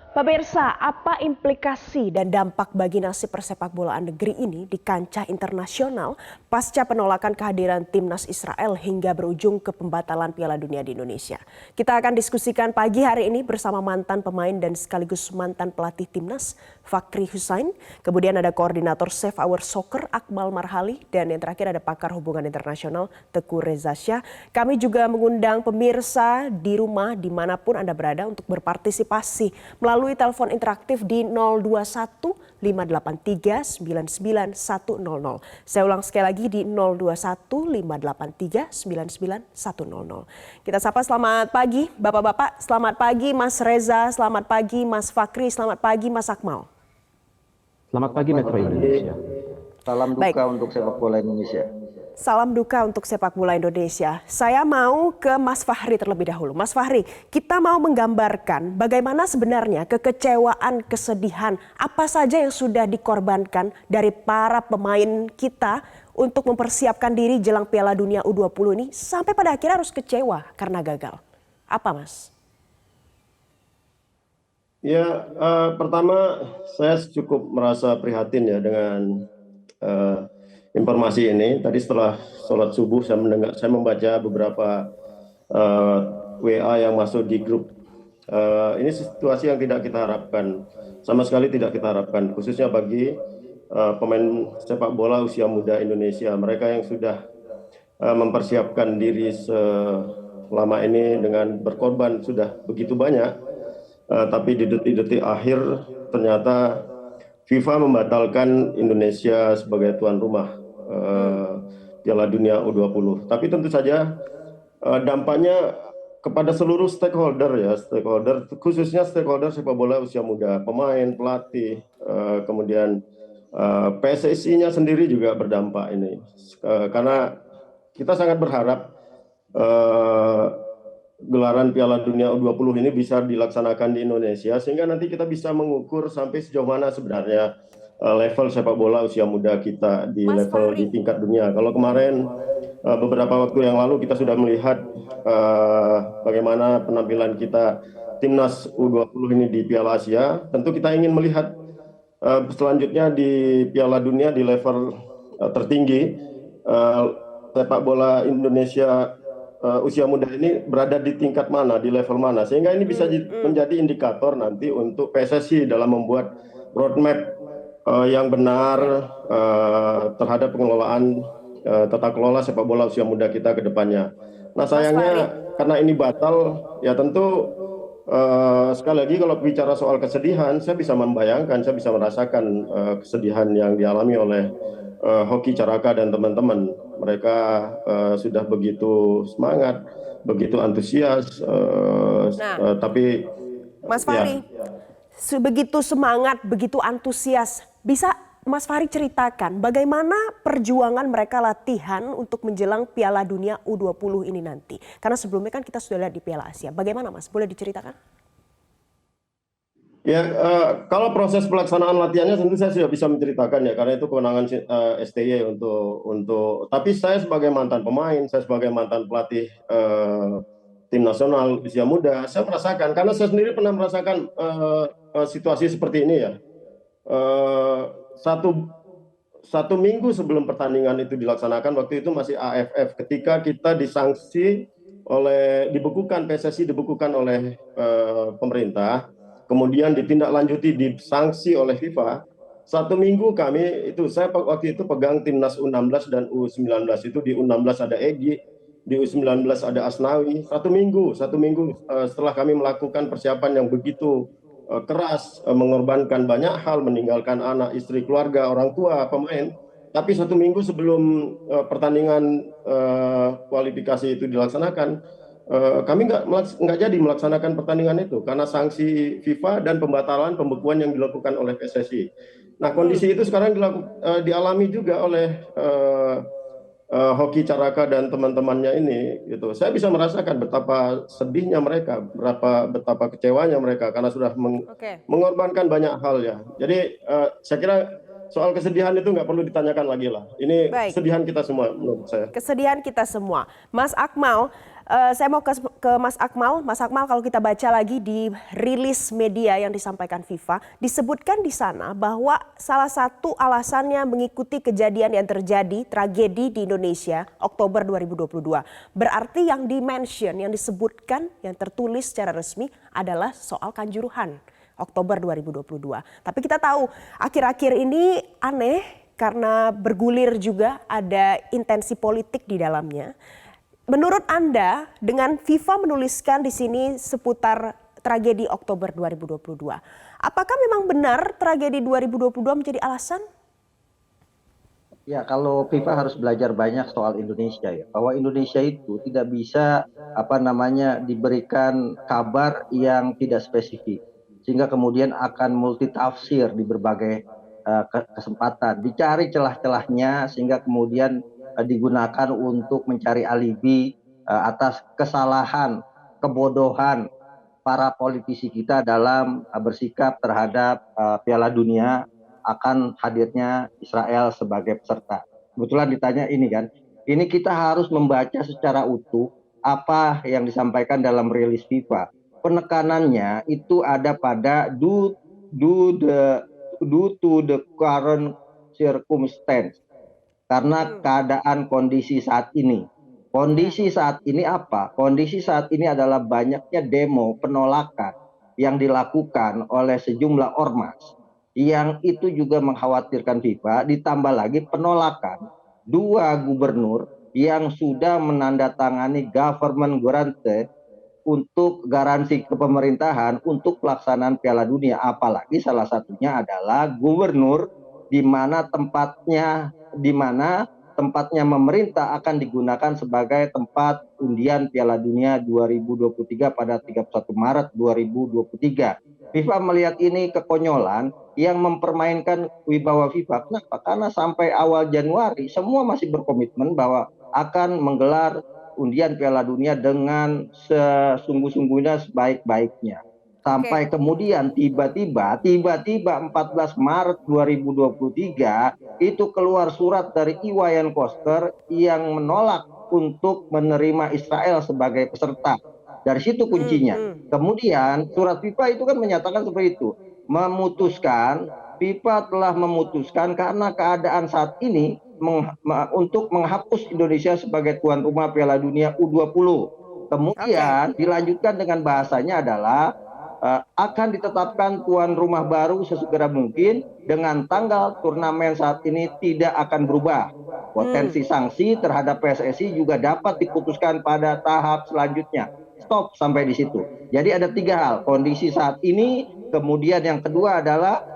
Pemirsa, apa implikasi dan dampak bagi nasib persepak bolaan negeri ini di kancah internasional pasca penolakan kehadiran timnas Israel hingga berujung ke pembatalan Piala Dunia di Indonesia? Kita akan diskusikan pagi hari ini bersama mantan pemain dan sekaligus mantan pelatih timnas Fakhri Hussein. Kemudian ada koordinator Save Our Soccer Akmal Marhali dan yang terakhir ada pakar hubungan internasional Teguh Reza Shah. Kami juga mengundang pemirsa di rumah dimanapun Anda berada untuk berpartisipasi melalui telepon interaktif di 021 583 99 100. Saya ulang sekali lagi di 021 583 99 100. Kita sapa selamat pagi Bapak-bapak, selamat pagi Mas Reza, selamat pagi Mas Fakhri, selamat pagi Mas Akmal. Selamat pagi Metro Indonesia. Salam duka untuk sepak bola Indonesia. Salam duka untuk sepak bola Indonesia. Saya mau ke Mas Fakhri terlebih dahulu. Mas Fakhri, kita mau menggambarkan bagaimana sebenarnya kekecewaan, kesedihan, apa saja yang sudah dikorbankan dari para pemain kita untuk mempersiapkan diri jelang Piala Dunia U20 ini sampai pada akhirnya harus kecewa karena gagal. Apa Mas? Ya, pertama saya cukup merasa prihatin ya dengan informasi ini. Tadi setelah sholat subuh saya membaca beberapa WA yang masuk di grup. Ini situasi yang tidak kita harapkan, sama sekali tidak kita harapkan, khususnya bagi pemain sepak bola usia muda Indonesia. Mereka yang sudah mempersiapkan diri selama ini dengan berkorban sudah begitu banyak. Tapi di detik-detik akhir ternyata FIFA membatalkan Indonesia sebagai tuan rumah Piala Dunia U20. Tapi tentu saja dampaknya kepada seluruh stakeholder ya, khususnya stakeholder sepak bola usia muda, pemain, pelatih, kemudian PSSI-nya sendiri juga berdampak ini. Karena kita sangat berharap gelaran Piala Dunia U20 ini bisa dilaksanakan di Indonesia sehingga nanti kita bisa mengukur sampai sejauh mana sebenarnya level sepak bola usia muda kita di di tingkat dunia. Kalau kemarin beberapa waktu yang lalu kita sudah melihat bagaimana penampilan kita timnas U20 ini di Piala Asia, tentu kita ingin melihat selanjutnya di Piala Dunia di level tertinggi sepak bola Indonesia usia muda ini berada di tingkat mana, di level mana, sehingga ini bisa menjadi indikator nanti untuk PSSI dalam membuat roadmap yang benar terhadap pengelolaan tata kelola sepak bola usia muda kita ke depannya. Nah sayangnya karena ini batal, ya tentu sekali lagi kalau bicara soal kesedihan, saya bisa membayangkan, saya bisa merasakan kesedihan yang dialami oleh Hoki Caraka dan teman-teman. Mereka sudah begitu semangat, begitu antusias, tapi Mas Fakhri, begitu semangat, begitu antusias, bisa Mas Fakhri ceritakan bagaimana perjuangan mereka latihan untuk menjelang Piala Dunia U20 ini nanti? Karena sebelumnya kan kita sudah lihat di Piala Asia. Bagaimana Mas? Boleh diceritakan? Ya, kalau proses pelaksanaan latihannya tentu saya sudah bisa menceritakan ya, karena itu kewenangan STY untuk. Tapi saya sebagai mantan pemain, saya sebagai mantan pelatih tim nasional usia muda, saya merasakan, karena saya sendiri pernah merasakan situasi seperti ini ya. Satu minggu sebelum pertandingan itu dilaksanakan, waktu itu masih AFF, ketika kita disanksi dibekukan, PSSI dibekukan oleh pemerintah, kemudian ditindaklanjuti disanksi oleh FIFA. Satu minggu saya waktu itu pegang timnas U16 dan U19, itu di U16 ada Egy, di U19 ada Asnawi. Satu minggu setelah kami melakukan persiapan yang begitu keras, mengorbankan banyak hal, meninggalkan anak, istri, keluarga, orang tua, pemain. Tapi satu minggu sebelum pertandingan kualifikasi itu dilaksanakan, kami nggak jadi melaksanakan pertandingan itu karena sanksi FIFA dan pembekuan yang dilakukan oleh PSSI. Nah kondisi itu sekarang dialami juga oleh Hoki Caraka dan teman-temannya ini. Gitu. Saya bisa merasakan betapa sedihnya mereka, betapa kecewanya mereka karena sudah mengorbankan banyak hal ya. Jadi saya kira soal kesedihan itu nggak perlu ditanyakan lagi lah. Ini kesedihan kita semua menurut saya. Kesedihan kita semua. Mas Akmal, Saya mau ke Mas Akmal. Mas Akmal, kalau kita baca lagi di rilis media yang disampaikan FIFA, disebutkan di sana bahwa salah satu alasannya mengikuti kejadian yang terjadi, tragedi di Indonesia, Oktober 2022. Berarti yang di-mention, yang disebutkan, yang tertulis secara resmi adalah soal Kanjuruhan, Oktober 2022. Tapi kita tahu akhir-akhir ini aneh karena bergulir juga ada intensi politik di dalamnya. Menurut Anda, dengan FIFA menuliskan di sini seputar tragedi Oktober 2022, apakah memang benar tragedi 2022 menjadi alasan? Ya, kalau FIFA harus belajar banyak soal Indonesia ya, bahwa Indonesia itu tidak bisa diberikan kabar yang tidak spesifik, sehingga kemudian akan multitafsir di berbagai kesempatan, dicari celah-celahnya sehingga kemudian digunakan untuk mencari alibi atas kesalahan, kebodohan para politisi kita dalam bersikap terhadap Piala Dunia akan hadirnya Israel sebagai peserta. Kebetulan ditanya ini kan, ini kita harus membaca secara utuh apa yang disampaikan dalam rilis FIFA. Penekanannya itu ada pada due to the current circumstance. Karena keadaan kondisi saat ini. Kondisi saat ini apa? Kondisi saat ini adalah banyaknya demo penolakan yang dilakukan oleh sejumlah ormas. Yang itu juga mengkhawatirkan FIFA, ditambah lagi penolakan 2 gubernur yang sudah menandatangani government guarantee untuk garansi kepemerintahan untuk pelaksanaan Piala Dunia. Apalagi salah satunya adalah gubernur di mana tempatnya memerintah akan digunakan sebagai tempat undian Piala Dunia 2023 pada 31 Maret 2023. FIFA melihat ini kekonyolan yang mempermainkan wibawa FIFA. Kenapa? Karena sampai awal Januari semua masih berkomitmen bahwa akan menggelar undian Piala Dunia dengan sesungguh-sungguhnya, sebaik-baiknya. Sampai kemudian tiba-tiba 14 Maret 2023 itu keluar surat dari Iwayan Koster yang menolak untuk menerima Israel sebagai peserta. Dari situ kuncinya. Kemudian surat FIFA itu kan menyatakan seperti itu. FIFA telah memutuskan karena keadaan saat ini untuk menghapus Indonesia sebagai tuan rumah Piala Dunia U20. Kemudian dilanjutkan dengan bahasanya adalah akan ditetapkan tuan rumah baru sesegera mungkin dengan tanggal turnamen saat ini tidak akan berubah. Potensi sanksi terhadap PSSI juga dapat diputuskan pada tahap selanjutnya. Stop sampai di situ. Jadi ada 3 hal. Kondisi saat ini, kemudian yang kedua adalah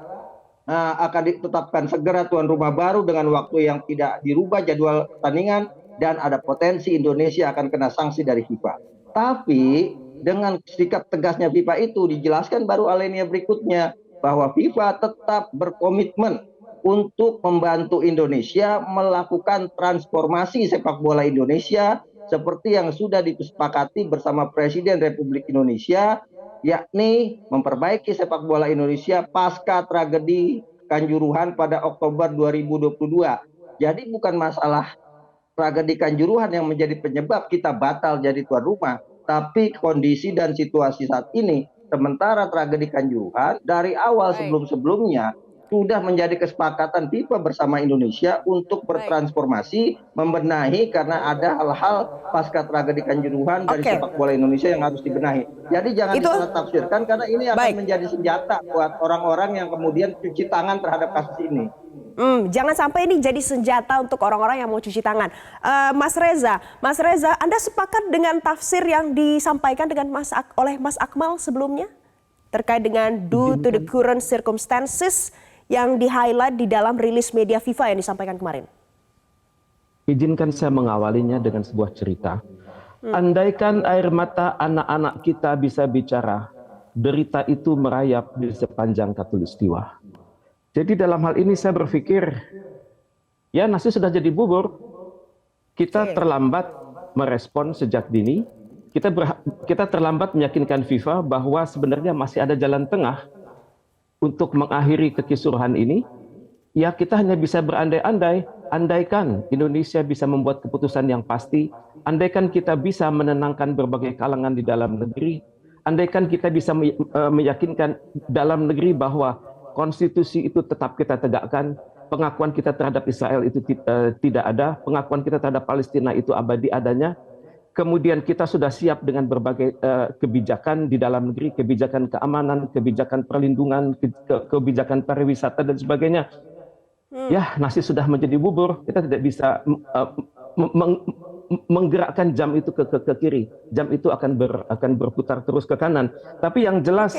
akan ditetapkan segera tuan rumah baru dengan waktu yang tidak dirubah jadwal pertandingan, dan ada potensi Indonesia akan kena sanksi dari FIFA. Tapi dengan sikap tegasnya FIFA itu dijelaskan baru alinea berikutnya bahwa FIFA tetap berkomitmen untuk membantu Indonesia melakukan transformasi sepak bola Indonesia seperti yang sudah disepakati bersama Presiden Republik Indonesia, yakni memperbaiki sepak bola Indonesia pasca tragedi Kanjuruhan pada Oktober 2022. Jadi bukan masalah tragedi Kanjuruhan yang menjadi penyebab kita batal jadi tuan rumah, tapi kondisi dan situasi saat ini. Sementara tragedi Kanjuruhan dari awal sebelum-sebelumnya sudah menjadi kesepakatan FIFA bersama Indonesia untuk bertransformasi, membenahi karena ada hal-hal pasca tragedi Kanjuruhan dari sepak bola Indonesia yang harus dibenahi. Jadi jangan disalah tafsirkan karena ini akan menjadi senjata buat orang-orang yang kemudian cuci tangan terhadap kasus ini. Jangan sampai ini jadi senjata untuk orang-orang yang mau cuci tangan. Mas Reza, Anda sepakat dengan tafsir yang disampaikan oleh Mas Akmal sebelumnya terkait dengan due to the current circumstances yang di-highlight di dalam rilis media FIFA yang disampaikan kemarin? Izinkan saya mengawalinya dengan sebuah cerita. Andaikan air mata anak-anak kita bisa bicara, derita itu merayap di sepanjang Katulistiwa. Jadi dalam hal ini saya berpikir, ya nasi sudah jadi bubur. Kita terlambat merespon sejak dini. Kita terlambat meyakinkan FIFA bahwa sebenarnya masih ada jalan tengah untuk mengakhiri kekisruhan ini. Ya kita hanya bisa berandai-andai andaikan Indonesia bisa membuat keputusan yang pasti, andaikan kita bisa menenangkan berbagai kalangan di dalam negeri, andaikan kita bisa meyakinkan dalam negeri bahwa konstitusi itu tetap kita tegakkan, pengakuan kita terhadap Israel itu tidak ada, pengakuan kita terhadap Palestina itu abadi adanya, kemudian kita sudah siap dengan berbagai kebijakan di dalam negeri, kebijakan keamanan, kebijakan perlindungan, kebijakan pariwisata dan sebagainya. Ya, nasi sudah menjadi bubur. Kita tidak bisa menggerakkan jam itu ke kiri. Jam itu akan berputar terus ke kanan. Tapi yang jelas,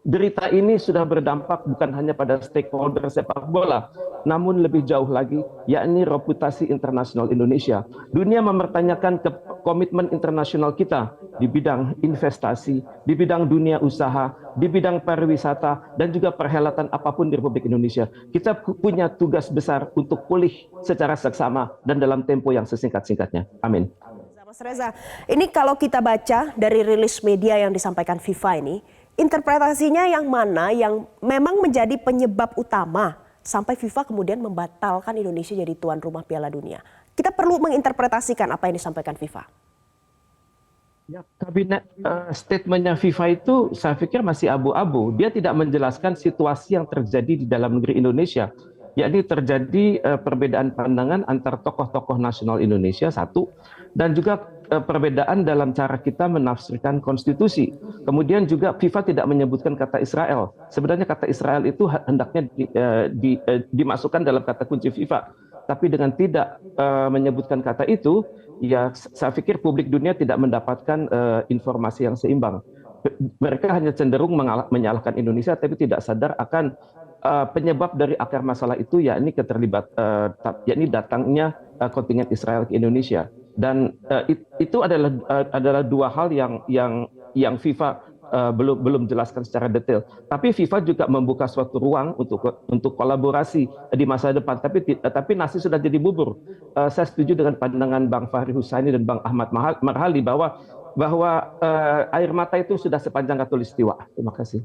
berita ini sudah berdampak bukan hanya pada stakeholder sepak bola, namun lebih jauh lagi, yakni reputasi internasional Indonesia. Dunia mempertanyakan komitmen internasional kita di bidang investasi, di bidang dunia usaha, di bidang pariwisata, dan juga perhelatan apapun di Republik Indonesia. Kita punya tugas besar untuk pulih secara seksama dan dalam tempo yang sesingkat-singkatnya. Amin. Mas Reza, ini kalau kita baca dari rilis media yang disampaikan FIFA ini, interpretasinya yang mana yang memang menjadi penyebab utama sampai FIFA kemudian membatalkan Indonesia jadi tuan rumah Piala Dunia? Kita perlu menginterpretasikan apa yang disampaikan FIFA. Ya, kabinet statementnya FIFA itu saya pikir masih abu-abu. Dia tidak menjelaskan situasi yang terjadi di dalam negeri Indonesia. Yakni terjadi perbedaan pandangan antar tokoh-tokoh nasional Indonesia, satu, dan juga perbedaan dalam cara kita menafsirkan konstitusi. Kemudian juga FIFA tidak menyebutkan kata Israel. Sebenarnya kata Israel itu hendaknya dimasukkan dalam kata kunci FIFA. Tapi dengan tidak menyebutkan kata itu, ya saya pikir publik dunia tidak mendapatkan informasi yang seimbang. Mereka hanya cenderung menyalahkan Indonesia, tapi tidak sadar akan penyebab dari akar masalah itu, yakni yakni datangnya kontingen Israel ke Indonesia. Dan itu adalah dua hal yang FIFA belum jelaskan secara detail. Tapi FIFA juga membuka suatu ruang untuk kolaborasi di masa depan. Tapi nasi sudah jadi bubur. Saya setuju dengan pandangan Bang Fahri Husaini dan Bang Ahmad Marhali bahwa air mata itu sudah sepanjang Katulistiwa. Terima kasih.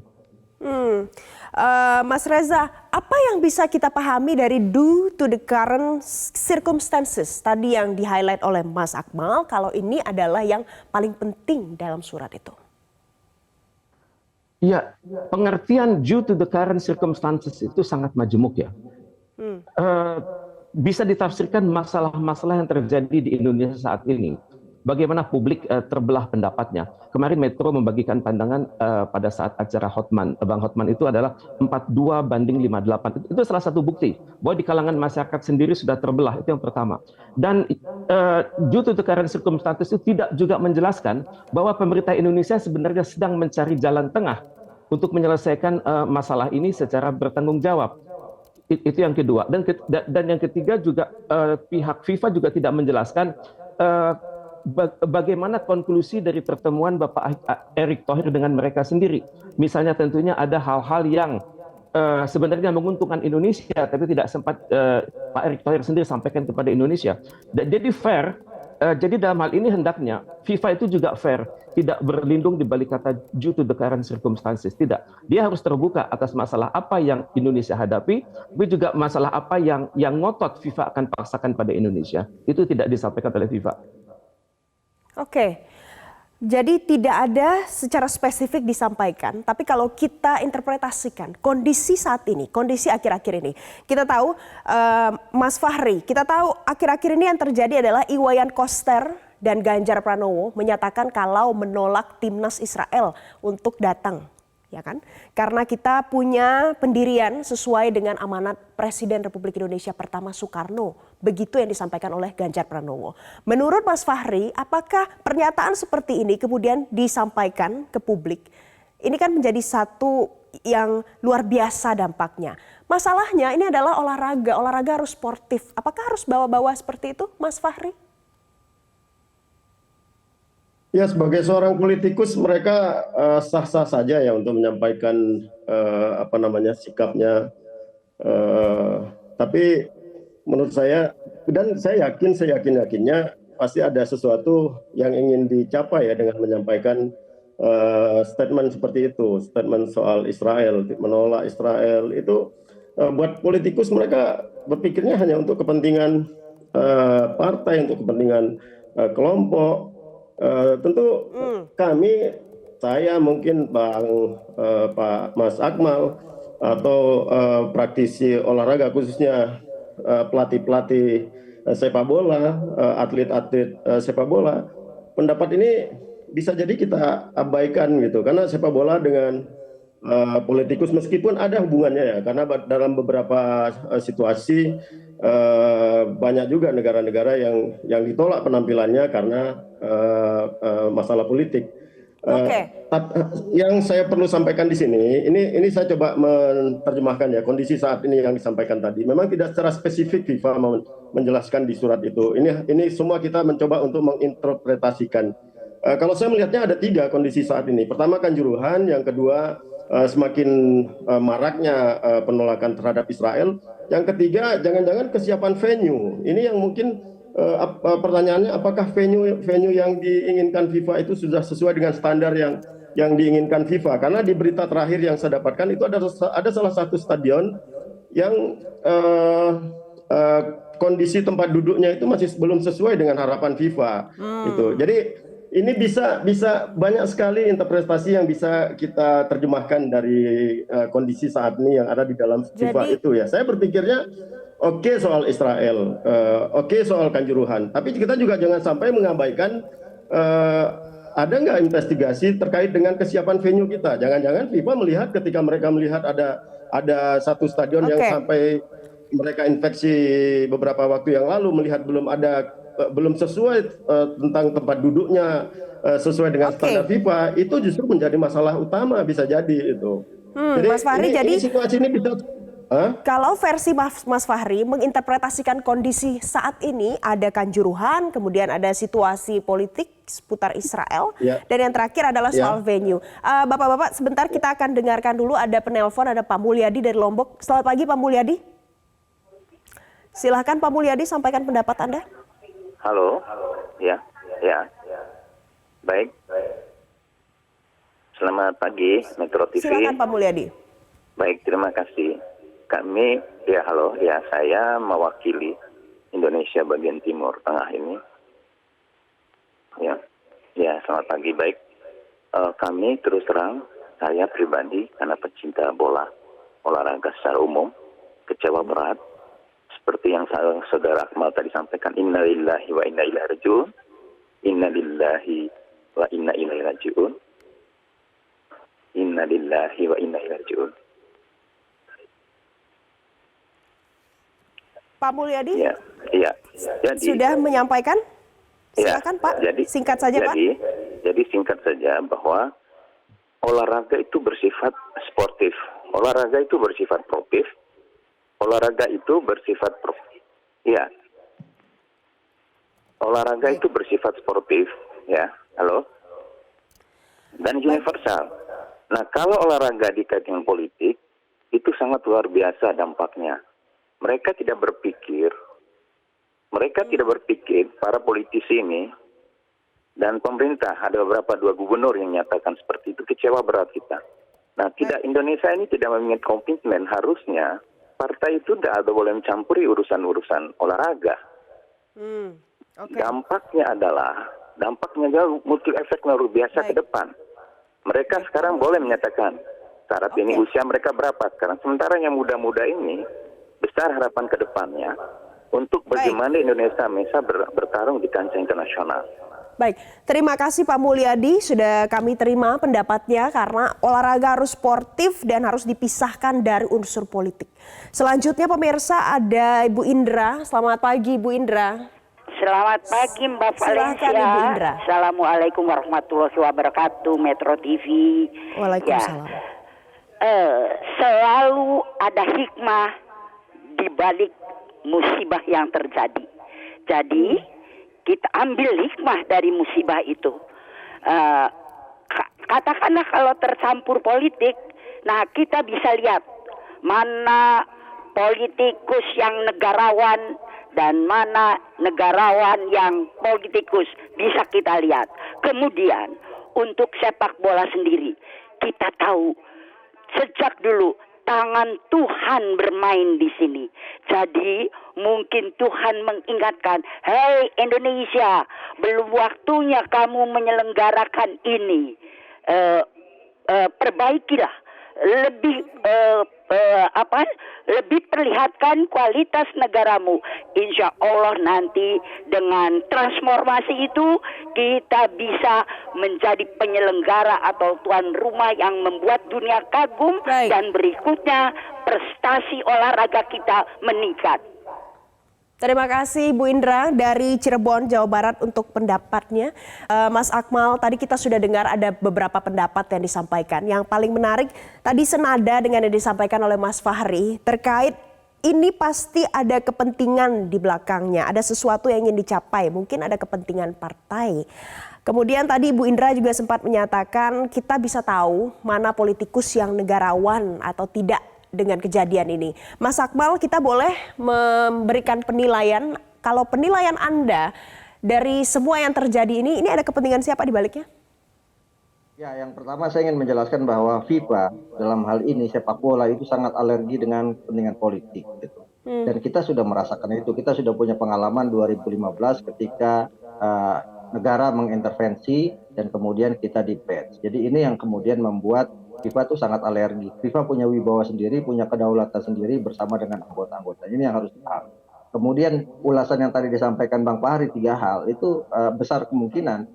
Mas Reza, apa yang bisa kita pahami dari due to the current circumstances tadi yang di-highlight oleh Mas Akmal, kalau ini adalah yang paling penting dalam surat itu? Ya, pengertian due to the current circumstances itu sangat majemuk ya. Bisa ditafsirkan masalah-masalah yang terjadi di Indonesia saat ini. Bagaimana publik terbelah pendapatnya. Kemarin Metro membagikan pandangan pada saat acara Hotman. Bang Hotman itu adalah 42-58. Itu salah satu bukti bahwa di kalangan masyarakat sendiri sudah terbelah. Itu yang pertama. Dan due to the current circumstances itu tidak juga menjelaskan bahwa pemerintah Indonesia sebenarnya sedang mencari jalan tengah untuk menyelesaikan masalah ini secara bertanggung jawab. Itu yang kedua. Dan yang ketiga juga pihak FIFA juga tidak menjelaskan bagaimana konklusi dari pertemuan Bapak Erick Thohir dengan mereka sendiri. Misalnya tentunya ada hal-hal yang sebenarnya menguntungkan Indonesia, tapi tidak sempat Pak Erick Thohir sendiri sampaikan kepada Indonesia. Jadi fair, jadi dalam hal ini hendaknya FIFA itu juga fair, tidak berlindung di balik kata due to the current circumstances. Tidak, dia harus terbuka atas masalah apa yang Indonesia hadapi, tapi juga masalah apa yang ngotot FIFA akan paksakan pada Indonesia. Itu tidak disampaikan oleh FIFA. Oke, jadi tidak ada secara spesifik disampaikan, tapi kalau kita interpretasikan kondisi saat ini, kondisi akhir-akhir ini, kita tahu Mas Fahri, kita tahu akhir-akhir ini yang terjadi adalah Iwayan Koster dan Ganjar Pranowo menyatakan kalau menolak timnas Israel untuk datang. Ya kan? Karena kita punya pendirian sesuai dengan amanat Presiden Republik Indonesia pertama Soekarno. Begitu yang disampaikan oleh Ganjar Pranowo. Menurut Mas Fahri, apakah pernyataan seperti ini kemudian disampaikan ke publik? Ini kan menjadi satu yang luar biasa dampaknya. Masalahnya ini adalah olahraga harus sportif. Apakah harus bawa-bawa seperti itu, Mas Fahri? Ya, sebagai seorang politikus mereka sah-sah saja ya untuk menyampaikan sikapnya. Tapi menurut saya, dan saya yakin-yakinnya pasti ada sesuatu yang ingin dicapai ya dengan menyampaikan statement seperti itu, statement soal Israel, menolak Israel itu buat politikus mereka berpikirnya hanya untuk kepentingan partai, untuk kepentingan kelompok. Tentu kami, saya mungkin Pak Mas Akmal atau praktisi olahraga khususnya pelatih-pelatih sepak bola, atlet-atlet sepak bola, pendapat ini bisa jadi kita abaikan gitu, karena sepak bola dengan politikus meskipun ada hubungannya ya, karena dalam beberapa situasi banyak juga negara-negara yang ditolak penampilannya karena masalah politik. Yang saya perlu sampaikan di sini, ini saya coba menerjemahkan ya kondisi saat ini yang disampaikan tadi. Memang tidak secara spesifik FIFA menjelaskan di surat itu. Ini semua kita mencoba untuk menginterpretasikan. Kalau saya melihatnya ada 3 kondisi saat ini. Pertama Kanjuruhan, yang kedua semakin maraknya penolakan terhadap Israel. Yang ketiga, jangan-jangan kesiapan venue. Ini yang mungkin pertanyaannya, apakah venue yang diinginkan FIFA itu sudah sesuai dengan standar yang diinginkan FIFA? Karena di berita terakhir yang saya dapatkan itu ada salah satu stadion yang kondisi tempat duduknya itu masih belum sesuai dengan harapan FIFA. Gitu. Jadi ini bisa banyak sekali interpretasi yang bisa kita terjemahkan dari kondisi saat ini yang ada di dalam FIFA itu ya. Saya berpikirnya oke soal Israel, oke soal Kanjuruhan, tapi kita juga jangan sampai mengabaikan ada nggak investigasi terkait dengan kesiapan venue kita. Jangan-jangan FIFA melihat ketika mereka melihat ada satu stadion yang sampai mereka infeksi beberapa waktu yang lalu, melihat belum sesuai tentang tempat duduknya sesuai dengan standar FIFA, itu justru menjadi masalah utama, bisa jadi itu. Jadi, Mas Fahri, jadi situasi ini bisa. Kalau versi Mas Fahri menginterpretasikan kondisi saat ini, ada Kanjuruhan, kemudian ada situasi politik seputar Israel, dan yang terakhir adalah soal venue. Bapak-bapak, sebentar kita akan dengarkan dulu, ada penelpon, ada Pak Mulyadi dari Lombok. Selamat pagi Pak Mulyadi. Silahkan Pak Mulyadi, sampaikan pendapat Anda. Halo, ya, baik. Selamat pagi, Metro TV. Silakan Pak Mulyadi. Baik, terima kasih. Kami, saya mewakili Indonesia bagian timur tengah ini. Ya, selamat pagi, baik. Kami terus terang, saya pribadi karena pecinta bola, olahraga secara umum, kecewa berat. Seperti yang saudara Akmal tadi sampaikan, innalillahi wa inna ilaihi raji'un. Innalillahi wa inna ilaihi raji'un. Innalillahi wa inna ilaihi raji'un. Pak Mulyadi? Iya. Jadi, sudah menyampaikan? Silakan Pak, singkat saja Pak. Jadi singkat saja bahwa olahraga itu bersifat sportif. Olahraga itu bersifat profif. Olahraga itu bersifat olahraga itu bersifat sportif, ya, halo, dan universal. Nah, kalau olahraga dikaitkan politik, itu sangat luar biasa dampaknya. Mereka tidak berpikir para politisi ini dan pemerintah, ada beberapa 2 gubernur yang menyatakan seperti itu, kecewa berat kita. Nah, Indonesia ini tidak memiliki komitmen, harusnya partai itu tidak ada boleh mencampuri urusan-urusan olahraga. Dampaknya jauh multi efek luar biasa ke depan. Mereka sekarang boleh menyatakan syarat ini usia mereka berapa sekarang. Sementara yang muda-muda ini besar harapan ke depannya untuk bagaimana Indonesia bisa bertarung di kancah internasional. Baik, terima kasih Pak Mulyadi, sudah kami terima pendapatnya karena olahraga harus sportif dan harus dipisahkan dari unsur politik. Selanjutnya pemirsa ada Ibu Indra. Selamat pagi Ibu Indra. Selamat pagi Mbak Valencia. Silakan Ibu Indra. Assalamualaikum warahmatullahi wabarakatuh, Metro TV. Waalaikumsalam. Selalu ada hikmah di balik musibah yang terjadi. Jadi kita ambil hikmah dari musibah itu. Katakanlah kalau tercampur politik, nah kita bisa lihat mana politikus yang negarawan dan mana negarawan yang politikus, bisa kita lihat. Kemudian untuk sepak bola sendiri, kita tahu sejak dulu tangan Tuhan bermain di sini. Jadi mungkin Tuhan mengingatkan, hei Indonesia, belum waktunya kamu menyelenggarakan ini. Perbaikilah, lebih lebih perlihatkan kualitas negaramu. Insya Allah nanti dengan transformasi itu kita bisa menjadi penyelenggara atau tuan rumah yang membuat dunia kagum. Baik. Dan berikutnya prestasi olahraga kita meningkat. Terima kasih Bu Indra dari Cirebon, Jawa Barat untuk pendapatnya. Mas Akmal, tadi kita sudah dengar ada beberapa pendapat yang disampaikan. Yang paling menarik tadi senada dengan yang disampaikan oleh Mas Fahri terkait ini pasti ada kepentingan di belakangnya, ada sesuatu yang ingin dicapai, mungkin ada kepentingan partai. Kemudian tadi Bu Indra juga sempat menyatakan kita bisa tahu mana politikus yang negarawan atau tidak dengan kejadian ini. Mas Akmal, kita boleh memberikan penilaian, kalau penilaian Anda dari semua yang terjadi ini ada kepentingan siapa di baliknya? Ya, yang pertama saya ingin menjelaskan bahwa FIFA dalam hal ini sepak bola itu sangat alergi dengan kepentingan politik gitu. Dan kita sudah merasakan itu, kita sudah punya pengalaman 2015 ketika negara mengintervensi dan kemudian kita di-ban. Jadi ini yang kemudian membuat FIFA itu sangat alergi. FIFA punya wibawa sendiri, punya kedaulatan sendiri bersama dengan anggota-anggotanya. Ini yang harus dipahami. Kemudian ulasan yang tadi disampaikan Bang Fahri 3 hal itu besar kemungkinan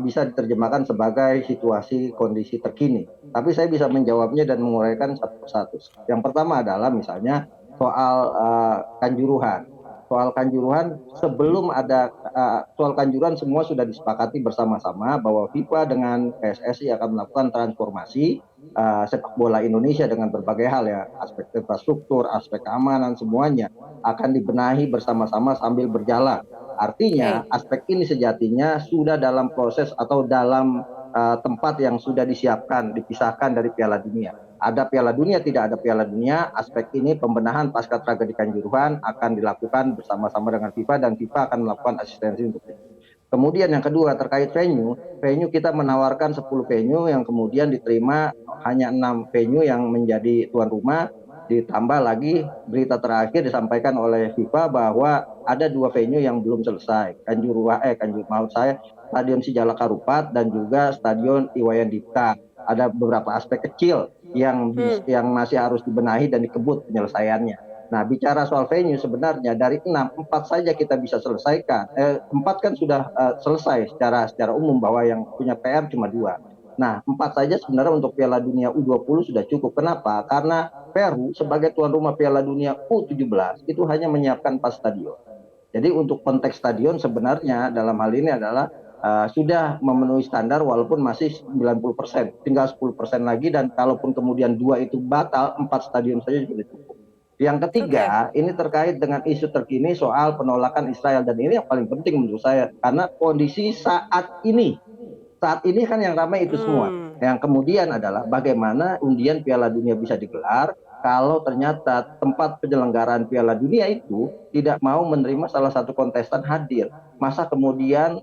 bisa diterjemahkan sebagai situasi kondisi terkini. Tapi saya bisa menjawabnya dan menguraikan satu persatu. Yang pertama adalah misalnya soal Kanjuruhan. Soal Kanjuruhan, sebelum ada soal Kanjuruhan semua sudah disepakati bersama-sama bahwa FIFA dengan PSSI akan melakukan transformasi sepak bola Indonesia dengan berbagai hal ya, aspek infrastruktur, aspek keamanan, semuanya akan dibenahi bersama-sama sambil berjalan. Artinya aspek ini sejatinya sudah dalam proses atau dalam tempat yang sudah disiapkan, dipisahkan dari Piala Dunia. Ada Piala Dunia, tidak ada Piala Dunia, aspek ini pembenahan pasca tragedi Kanjuruhan akan dilakukan bersama-sama dengan FIFA dan FIFA akan melakukan asistensi untuk itu. Kemudian yang kedua terkait venue kita menawarkan 10 venue yang kemudian diterima hanya 6 venue yang menjadi tuan rumah, ditambah lagi berita terakhir disampaikan oleh FIFA bahwa ada 2 venue yang belum selesai, Stadion Sijalak Harupat dan juga Stadion Iwayan Dipta. Ada beberapa aspek kecil yang masih harus dibenahi dan dikebut penyelesaiannya. Nah, bicara soal venue sebenarnya dari 6, 4 saja kita bisa selesaikan. 4 kan sudah selesai secara umum bahwa yang punya PR cuma 2. Nah, 4 saja sebenarnya untuk Piala Dunia U20 sudah cukup. Kenapa? Karena Peru sebagai tuan rumah Piala Dunia U17 itu hanya menyiapkan 4 stadion. Jadi untuk konteks stadion sebenarnya dalam hal ini adalah sudah memenuhi standar walaupun masih 90%, tinggal 10% lagi dan kalaupun kemudian 2 itu batal, 4 stadion saja sudah cukup. Yang ketiga, ini terkait dengan isu terkini soal penolakan Israel dan ini yang paling penting menurut saya karena kondisi saat ini kan yang ramai itu semua. Yang kemudian adalah bagaimana undian Piala Dunia bisa digelar kalau ternyata tempat penyelenggaraan Piala Dunia itu tidak mau menerima salah satu kontestan hadir. Masa kemudian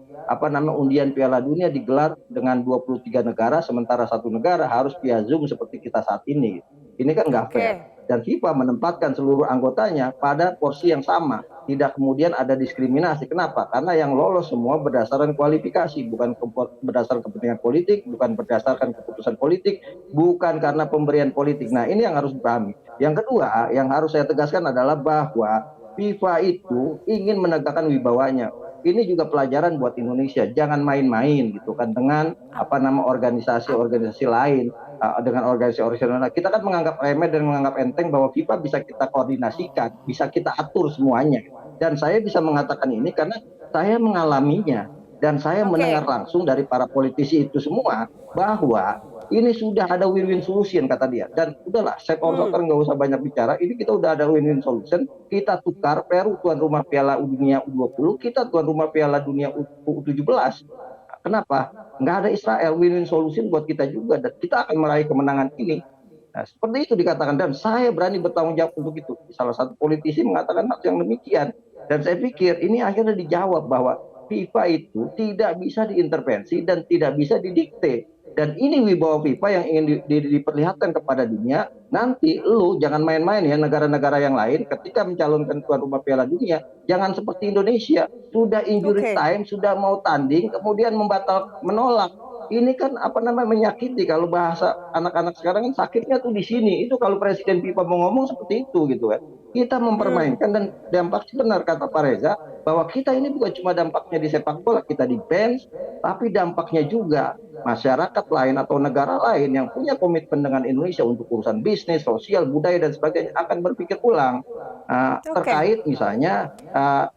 undian Piala Dunia digelar dengan 23 negara sementara satu negara harus via Zoom seperti kita saat ini. Ini kan nggak fair. Dan FIFA menempatkan seluruh anggotanya pada porsi yang sama. Tidak kemudian ada diskriminasi. Kenapa? Karena yang lolos semua berdasarkan kualifikasi, bukan berdasarkan kepentingan politik, bukan berdasarkan keputusan politik, bukan karena pemberian politik. Nah, ini yang harus dipahami. Yang kedua, yang harus saya tegaskan adalah bahwa FIFA itu ingin menegakkan wibawanya. Ini juga pelajaran buat Indonesia. Jangan main-main gitu kan dengan organisasi-organisasi lain. Dengan organisasi lain. Kita kan menganggap remeh dan menganggap enteng bahwa FIFA bisa kita koordinasikan, bisa kita atur semuanya. Dan saya bisa mengatakan ini karena saya mengalaminya dan saya mendengar langsung dari para politisi itu semua bahwa ini sudah ada win-win solution kata dia. Dan udahlah, soccer nggak usah banyak bicara. Ini kita udah ada win-win solution. Kita tukar Peru tuan rumah Piala Dunia U20, kita tuan rumah Piala Dunia U17. Kenapa? Nggak ada Israel, win-win solution buat kita juga dan kita akan meraih kemenangan ini. Nah, seperti itu dikatakan dan saya berani bertanggung jawab untuk itu. Salah satu politisi mengatakan hal yang demikian dan saya pikir ini akhirnya dijawab bahwa FIFA itu tidak bisa diintervensi dan tidak bisa didikte. Dan ini wibawa FIFA yang ingin diperlihatkan kepada dunia. Nanti lu jangan main-main ya, negara-negara yang lain ketika mencalonkan tuan rumah Piala Dunia, jangan seperti Indonesia, sudah injury time, sudah mau tanding, kemudian menolak. Ini kan menyakiti, kalau bahasa anak-anak sekarang kan sakitnya tuh di sini. Itu kalau Presiden FIFA mau ngomong seperti itu gitu kan. Kita mempermainkan, dan dampaknya benar kata Pak Reza, bahwa kita ini bukan cuma dampaknya di sepak bola, kita di bench, tapi dampaknya juga masyarakat lain atau negara lain yang punya komitmen dengan Indonesia untuk urusan bisnis, sosial, budaya dan sebagainya akan berpikir ulang terkait misalnya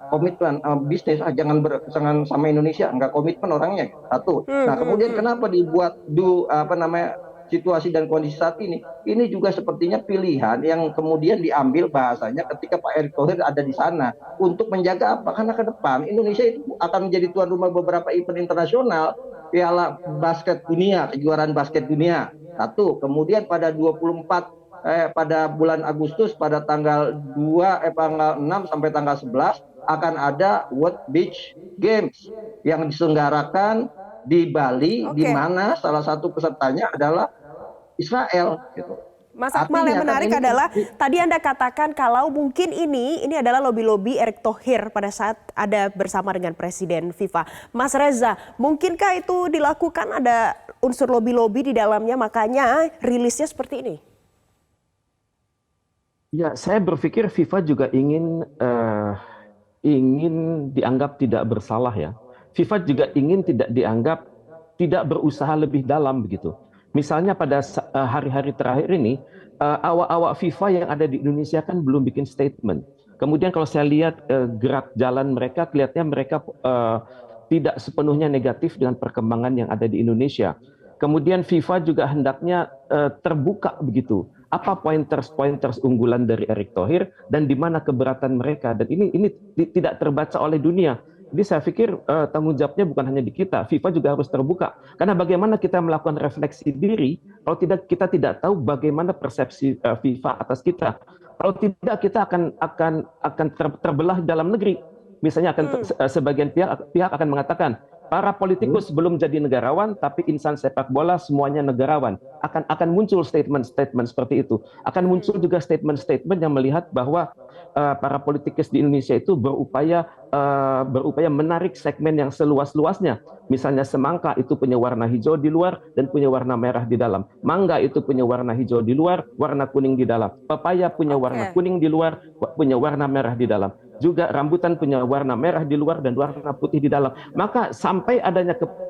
komitmen bisnis, jangan sama Indonesia, enggak komitmen orangnya satu. Nah kemudian kenapa dibuat situasi dan kondisi saat ini juga sepertinya pilihan yang kemudian diambil bahasanya ketika Pak Erick Thohir ada di sana untuk menjaga apa? Karena ke depan Indonesia itu akan menjadi tuan rumah beberapa event internasional, Piala Basket Dunia, kejuaraan basket dunia. Satu, kemudian pada 24 pada bulan Agustus pada tanggal 6 sampai tanggal 11 akan ada World Beach Games yang diselenggarakan di Bali, di mana salah satu pesertanya adalah Israel gitu. Mas Akmal, yang menarik adalah tadi Anda katakan kalau mungkin ini adalah lobby-lobby Erick Thohir pada saat ada bersama dengan Presiden FIFA. Mas Reza, mungkinkah itu dilakukan, ada unsur lobby-lobby di dalamnya makanya rilisnya seperti ini? Ya, saya berpikir FIFA juga ingin dianggap tidak bersalah ya. FIFA juga ingin tidak dianggap tidak berusaha lebih dalam begitu. Misalnya pada hari-hari terakhir ini, awak-awak FIFA yang ada di Indonesia kan belum bikin statement. Kemudian kalau saya lihat gerak jalan mereka, kelihatannya mereka tidak sepenuhnya negatif dengan perkembangan yang ada di Indonesia. Kemudian FIFA juga hendaknya terbuka begitu. Apa pointers unggulan dari Erick Thohir dan di mana keberatan mereka, dan ini tidak terbaca oleh dunia. Jadi saya pikir tanggung jawabnya bukan hanya di kita, FIFA juga harus terbuka. Karena bagaimana kita melakukan refleksi diri, kalau tidak kita tidak tahu bagaimana persepsi FIFA atas kita. Kalau tidak kita akan terbelah dalam negeri. Misalnya sebagian pihak akan mengatakan para politikus belum jadi negarawan, tapi insan sepak bola semuanya negarawan. Akan muncul statement-statement seperti itu. Akan muncul juga statement-statement yang melihat bahwa para politikus di Indonesia itu berupaya menarik segmen yang seluas-luasnya. Misalnya semangka itu punya warna hijau di luar dan punya warna merah di dalam. Mangga itu punya warna hijau di luar, warna kuning di dalam. Pepaya punya warna kuning di luar, punya warna merah di dalam. Juga rambutan punya warna merah di luar dan warna putih di dalam. Maka sampai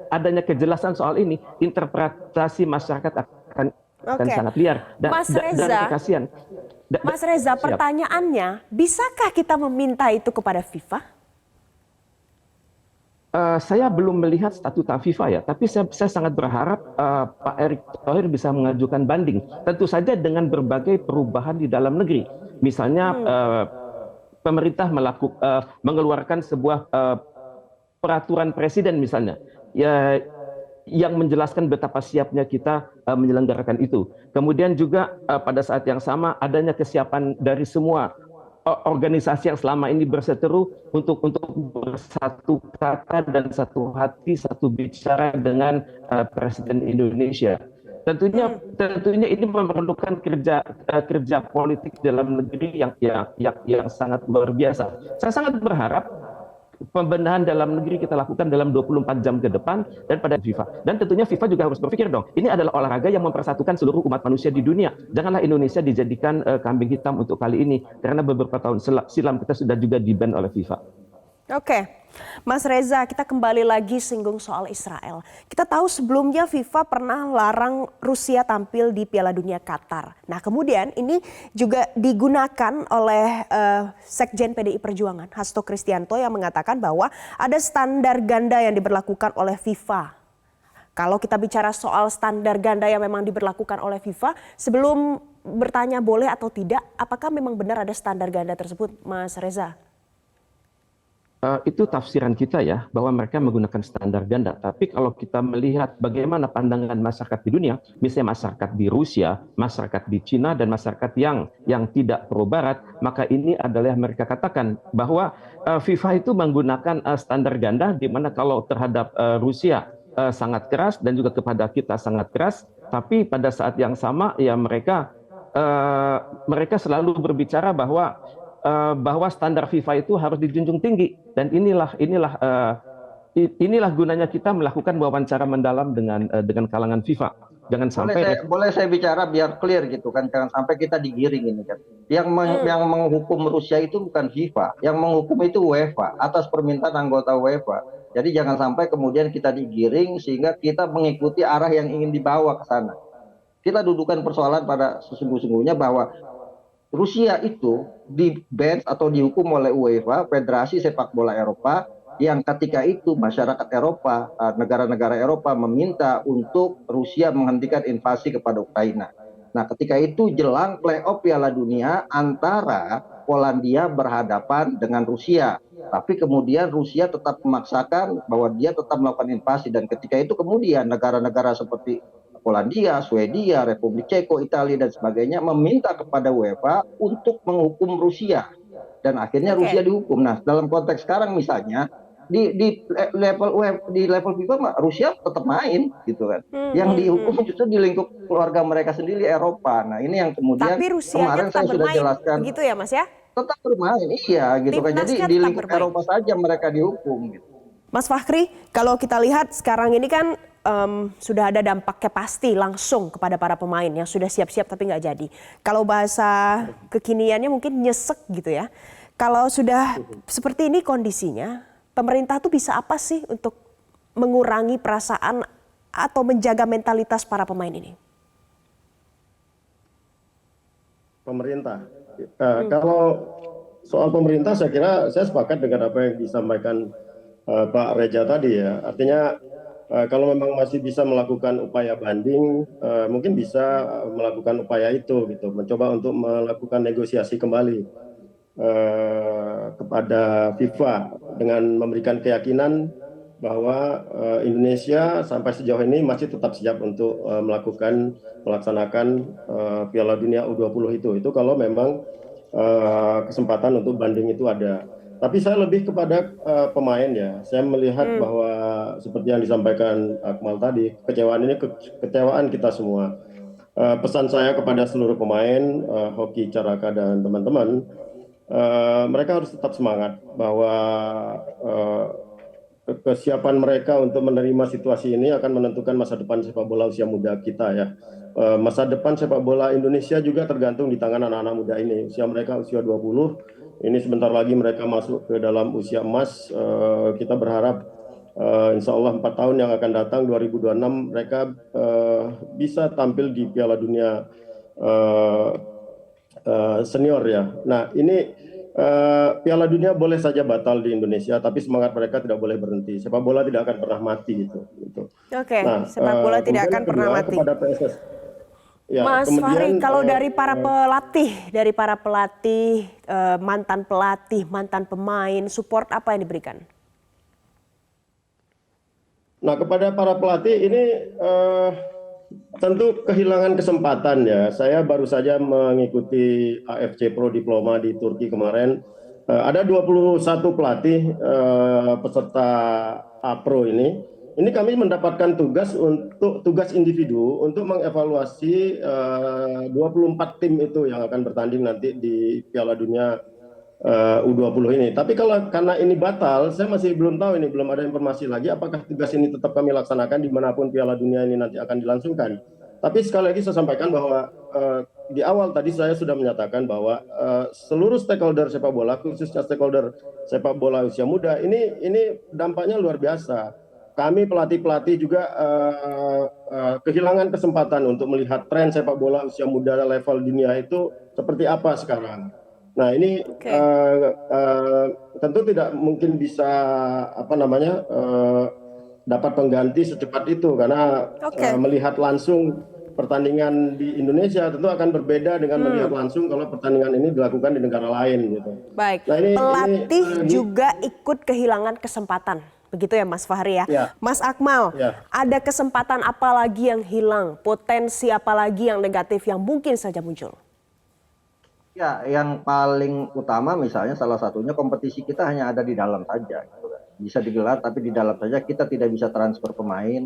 adanya kejelasan soal ini, interpretasi masyarakat akan sangat liar dan kasihan. Mas Reza, pertanyaannya, bisakah kita meminta itu kepada FIFA? Saya belum melihat statuta FIFA ya, tapi saya sangat berharap Pak Erick Thohir bisa mengajukan banding. Tentu saja dengan berbagai perubahan di dalam negeri. Misalnya pemerintah mengeluarkan sebuah peraturan presiden misalnya, ya, yang menjelaskan betapa siapnya kita menyelenggarakan itu. Kemudian juga pada saat yang sama adanya kesiapan dari semua organisasi yang selama ini berseteru untuk bersatu kata dan satu hati, satu bicara dengan Presiden Indonesia. Tentunya ini memerlukan kerja politik dalam negeri yang sangat luar biasa. Saya sangat berharap pembenahan dalam negeri kita lakukan dalam 24 jam ke depan dan pada FIFA. Dan tentunya FIFA juga harus berpikir dong, ini adalah olahraga yang mempersatukan seluruh umat manusia di dunia. Janganlah Indonesia dijadikan kambing hitam untuk kali ini, karena beberapa tahun silam kita sudah juga di-ban oleh FIFA. Oke, Mas Reza, kita kembali lagi singgung soal Israel. Kita tahu sebelumnya FIFA pernah larang Rusia tampil di Piala Dunia Qatar. Nah kemudian ini juga digunakan oleh Sekjen PDI Perjuangan, Hasto Kristianto, yang mengatakan bahwa ada standar ganda yang diberlakukan oleh FIFA. Kalau kita bicara soal standar ganda yang memang diberlakukan oleh FIFA, sebelum bertanya boleh atau tidak, apakah memang benar ada standar ganda tersebut, Mas Reza? Itu tafsiran kita ya, bahwa mereka menggunakan standar ganda. Tapi kalau kita melihat bagaimana pandangan masyarakat di dunia, misalnya masyarakat di Rusia, masyarakat di Cina, dan masyarakat yang tidak pro Barat, maka ini adalah yang mereka katakan bahwa FIFA itu menggunakan standar ganda, di mana kalau terhadap Rusia sangat keras dan juga kepada kita sangat keras, tapi pada saat yang sama ya mereka selalu berbicara bahwa standar FIFA itu harus dijunjung tinggi, dan inilah gunanya kita melakukan wawancara mendalam dengan kalangan FIFA. Jangan sampai boleh saya bicara biar clear gitu kan, jangan sampai kita digiring ini kan. Yang menghukum Rusia itu bukan FIFA, yang menghukum itu UEFA atas permintaan anggota UEFA. Jadi jangan sampai kemudian kita digiring sehingga kita mengikuti arah yang ingin dibawa ke sana. Kita dudukan persoalan pada sesungguh-sungguhnya bahwa Rusia itu di-ban atau dihukum oleh UEFA, Federasi Sepak Bola Eropa, yang ketika itu masyarakat Eropa, negara-negara Eropa meminta untuk Rusia menghentikan invasi kepada Ukraina. Nah, ketika itu jelang playoff Piala Dunia antara Polandia berhadapan dengan Rusia. Tapi kemudian Rusia tetap memaksakan bahwa dia tetap melakukan invasi, dan ketika itu kemudian negara-negara seperti Polandia, Swedia, Republik Ceko, Italia dan sebagainya meminta kepada UEFA untuk menghukum Rusia, dan akhirnya Rusia dihukum. Nah, dalam konteks sekarang misalnya di level FIFA Rusia tetap main gitu kan. Yang dihukum justru di lingkup keluarga mereka sendiri Eropa. Nah, ini yang kemudian kemarin saya sudah jelaskan. Begitu ya, Mas ya? Tetap bermain, iya gitu kan. Jadi di lingkup Eropa saja mereka dihukum gitu. Mas Fakhri, kalau kita lihat sekarang ini kan sudah ada dampaknya pasti langsung kepada para pemain yang sudah siap-siap tapi nggak jadi. Kalau bahasa kekiniannya mungkin nyesek gitu ya. Kalau sudah seperti ini kondisinya, pemerintah tuh bisa apa sih untuk mengurangi perasaan atau menjaga mentalitas para pemain ini? Pemerintah. Kalau soal pemerintah, saya kira saya sepakat dengan apa yang disampaikan Pak Reja tadi ya. Artinya kalau memang masih bisa melakukan upaya banding, mungkin bisa melakukan upaya itu gitu, mencoba untuk melakukan negosiasi kembali kepada FIFA dengan memberikan keyakinan bahwa Indonesia sampai sejauh ini masih tetap siap untuk melaksanakan Piala Dunia U20 itu kalau memang kesempatan untuk banding itu ada. Tapi saya lebih kepada pemain ya. Saya melihat bahwa seperti yang disampaikan Akmal tadi, kekecewaan ini kekecewaan kita semua. Pesan saya kepada seluruh pemain hoki Caraka dan teman-teman, mereka harus tetap semangat bahwa kesiapan mereka untuk menerima situasi ini akan menentukan masa depan sepak bola usia muda kita ya. Masa depan sepak bola Indonesia juga tergantung di tangan anak-anak muda ini. Usia mereka usia 20, ini sebentar lagi mereka masuk ke dalam usia emas. Kita berharap insya Allah 4 tahun yang akan datang 2026 mereka bisa tampil di Piala Dunia senior ya. Nah ini Piala Dunia boleh saja batal di Indonesia, tapi semangat mereka tidak boleh berhenti. Sepak bola tidak akan pernah mati gitu. Oke, nah, sepak bola tidak akan pernah mati. Kepada PSS. Ya, Mas Fahri, kalau dari para pelatih, mantan pelatih, mantan pemain, support apa yang diberikan? Nah, kepada para pelatih ini tentu kehilangan kesempatan ya. Saya baru saja mengikuti AFC Pro Diploma di Turki kemarin. Ada 21 pelatih peserta A-Pro ini. Ini kami mendapatkan tugas individu untuk mengevaluasi 24 tim itu yang akan bertanding nanti di Piala Dunia U20 ini. Tapi karena ini batal, saya masih belum tahu, ini belum ada informasi lagi apakah tugas ini tetap kami laksanakan dimanapun Piala Dunia ini nanti akan dilangsungkan. Tapi sekali lagi saya sampaikan bahwa di awal tadi saya sudah menyatakan bahwa seluruh stakeholder sepak bola, khususnya stakeholder sepak bola usia muda, ini dampaknya luar biasa. Kami pelatih-pelatih juga kehilangan kesempatan untuk melihat tren sepak bola usia muda level dunia itu seperti apa sekarang. Nah ini tentu tidak mungkin bisa dapat pengganti secepat itu karena melihat langsung pertandingan di Indonesia tentu akan berbeda dengan melihat langsung kalau pertandingan ini dilakukan di negara lain gitu. Baik, nah, pelatih juga ikut kehilangan kesempatan. Begitu ya Mas Fahri ya. Mas Akmal, ada kesempatan apa lagi yang hilang? Potensi apa lagi yang negatif yang mungkin saja muncul? Ya, yang paling utama misalnya salah satunya kompetisi kita hanya ada di dalam saja. Gitu kan. bisa digelar, tapi di dalam saja kita tidak bisa transfer pemain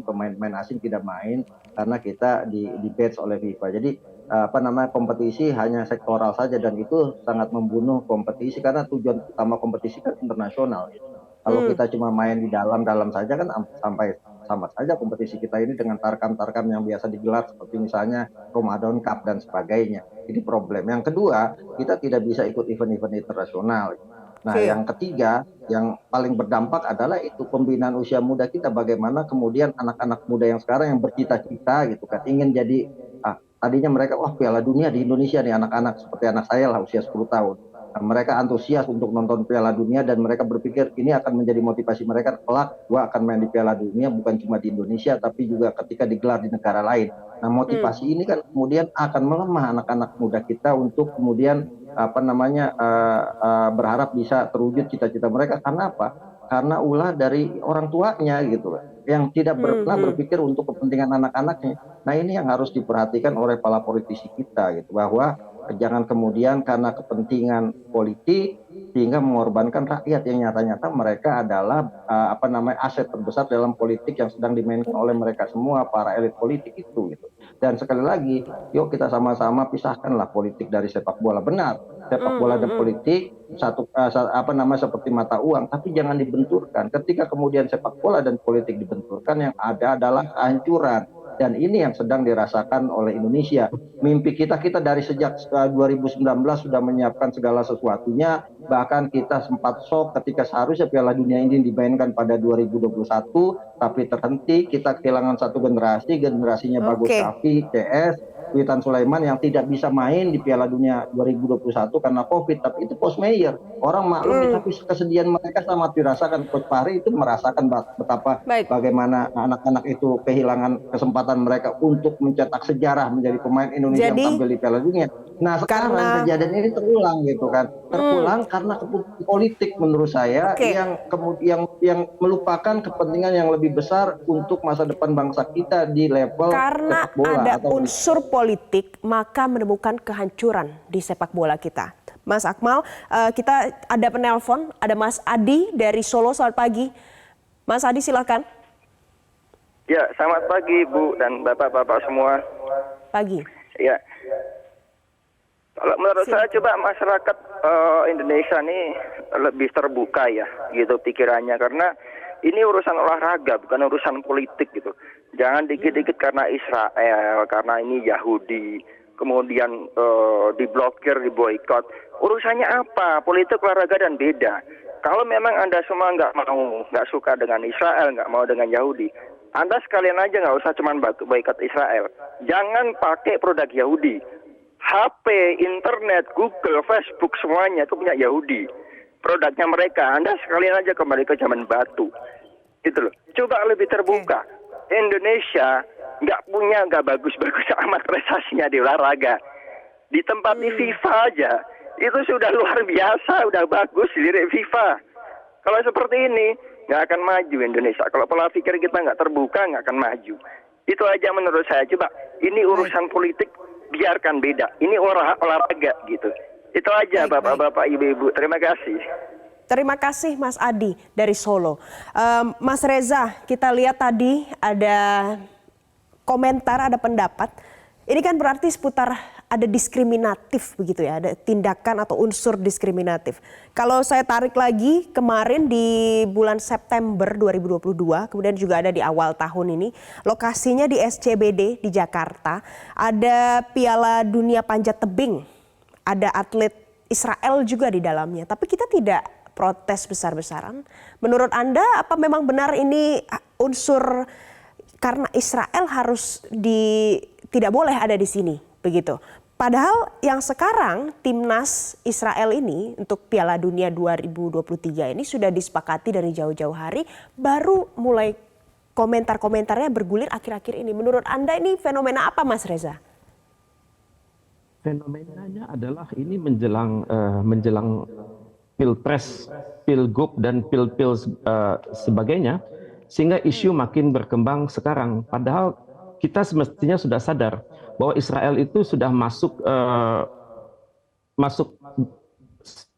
asing tidak main karena kita di batch oleh FIFA. Jadi kompetisi hanya sektoral saja dan itu sangat membunuh kompetisi karena tujuan utama kompetisi kan internasional. Kalau kita cuma main di dalam saja kan sampai sama saja kompetisi kita ini dengan tarkam-tarkam yang biasa digelar seperti misalnya Ramadan Cup dan sebagainya. Ini problem. Yang kedua, kita tidak bisa ikut event-event internasional. Nah, yang ketiga, yang paling berdampak adalah itu pembinaan usia muda kita. Bagaimana kemudian anak-anak muda yang sekarang yang bercita-cita gitu kan, ingin jadi tadinya mereka Piala Dunia di Indonesia nih anak-anak seperti anak saya lah usia 10 tahun. Nah, mereka antusias untuk nonton Piala Dunia dan mereka berpikir ini akan menjadi motivasi mereka kelak gua akan main di Piala Dunia bukan cuma di Indonesia tapi juga ketika digelar di negara lain. Nah, motivasi ini kan kemudian akan melemah anak-anak muda kita untuk kemudian berharap bisa terwujud cita-cita mereka. Karena apa? Karena ulah dari orang tuanya gitu yang tidak pernah berpikir untuk kepentingan anak-anaknya. Nah, ini yang harus diperhatikan oleh para politisi kita gitu, bahwa jangan kemudian karena kepentingan politik sehingga mengorbankan rakyat yang nyata-nyata mereka adalah aset terbesar dalam politik yang sedang dimainkan oleh mereka semua para elit politik itu gitu. Dan sekali lagi, yuk kita sama-sama pisahkanlah politik dari sepak bola. Benar, sepak bola dan politik seperti mata uang, tapi jangan dibenturkan. Ketika kemudian sepak bola dan politik dibenturkan, yang ada adalah kehancuran. Dan ini yang sedang dirasakan oleh Indonesia. Mimpi kita dari sejak 2019 sudah menyiapkan segala sesuatunya. Bahkan kita sempat shock ketika seharusnya Piala Dunia ini dimainkan pada 2021. Tapi terhenti, kita kehilangan satu generasinya Bagus Kavi, CS, Witan Sulaiman yang tidak bisa main di Piala Dunia 2021 karena COVID. Tapi itu post Meyer. Orang maklum, tapi kesedihan mereka sama dirasakan. Coach Fahri itu merasakan betapa bagaimana anak-anak itu kehilangan kesempatan mereka untuk mencetak sejarah menjadi pemain Indonesia yang tampil di Piala Dunia. Nah, sekarang kejadian ini terulang gitu kan. Terulang karena keputusan politik menurut saya yang melupakan kepentingan yang lebih besar untuk masa depan bangsa kita di level karena sepak bola. Ada unsur politik maka menemukan kehancuran di sepak bola kita. Mas Akmal, kita ada penelpon, ada Mas Adi dari Solo. Selamat pagi, Mas Adi, silakan. Ya, selamat pagi Bu dan Bapak-bapak semua. Pagi. Ya, kalau menurut saya coba masyarakat Indonesia ini lebih terbuka ya, gitu pikirannya, karena ini urusan olahraga bukan urusan politik gitu. Jangan dikit-dikit karena Israel, karena ini Yahudi, kemudian diblokir, diboikot. Urusannya apa? Politik, olahraga dan beda. Kalau memang Anda semua nggak suka dengan Israel, nggak mau dengan Yahudi, Anda sekalian aja nggak usah cuma boikot Israel. Jangan pakai produk Yahudi. HP, internet, Google, Facebook semuanya itu punya Yahudi. Produknya mereka. Anda sekalian aja kembali ke zaman batu. Gitu loh. Coba lebih terbuka. Indonesia nggak bagus-bagus amat prestasinya di olahraga. Di tempat di FIFA aja itu sudah luar biasa, udah bagus di FIFA. Kalau seperti ini nggak akan maju Indonesia. Kalau pola pikir kita nggak terbuka nggak akan maju. Itu aja menurut saya. Coba ini urusan politik biarkan beda. Ini olahraga gitu. Itu aja bapak-bapak, ibu-ibu. Terima kasih. Terima kasih Mas Adi dari Solo. Mas Reza, kita lihat tadi ada komentar, ada pendapat. Ini kan berarti seputar ada diskriminatif begitu ya, ada tindakan atau unsur diskriminatif. Kalau saya tarik lagi kemarin di bulan September 2022, kemudian juga ada di awal tahun ini, lokasinya di SCBD di Jakarta, ada Piala Dunia Panjat Tebing, ada atlet Israel juga di dalamnya, tapi kita tidak protes besar-besaran. Menurut Anda apa memang benar ini unsur karena Israel harus tidak boleh ada di sini begitu? Padahal yang sekarang timnas Israel ini untuk Piala Dunia 2023 ini sudah disepakati dari jauh-jauh hari, baru mulai komentar-komentarnya bergulir akhir-akhir ini. Menurut Anda ini fenomena apa Mas Reza? Fenomenanya adalah ini menjelang pilpres, pilgub dan pil-pil sebagainya, sehingga isu makin berkembang sekarang. Padahal kita semestinya sudah sadar bahwa Israel itu sudah masuk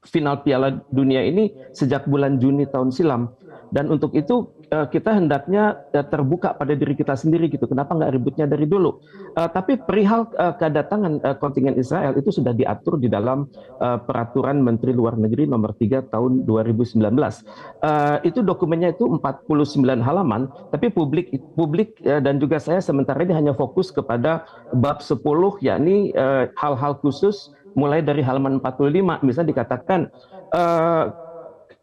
final Piala Dunia ini sejak bulan Juni tahun silam. Dan untuk itu kita hendaknya terbuka pada diri kita sendiri gitu. Kenapa nggak ributnya dari dulu? Tapi perihal kedatangan kontingen Israel itu sudah diatur di dalam peraturan Menteri Luar Negeri nomor 3 tahun 2019. Itu dokumennya itu 49 halaman, tapi publik dan juga saya sementara ini hanya fokus kepada bab 10, yakni hal-hal khusus mulai dari halaman 45. Misalnya dikatakan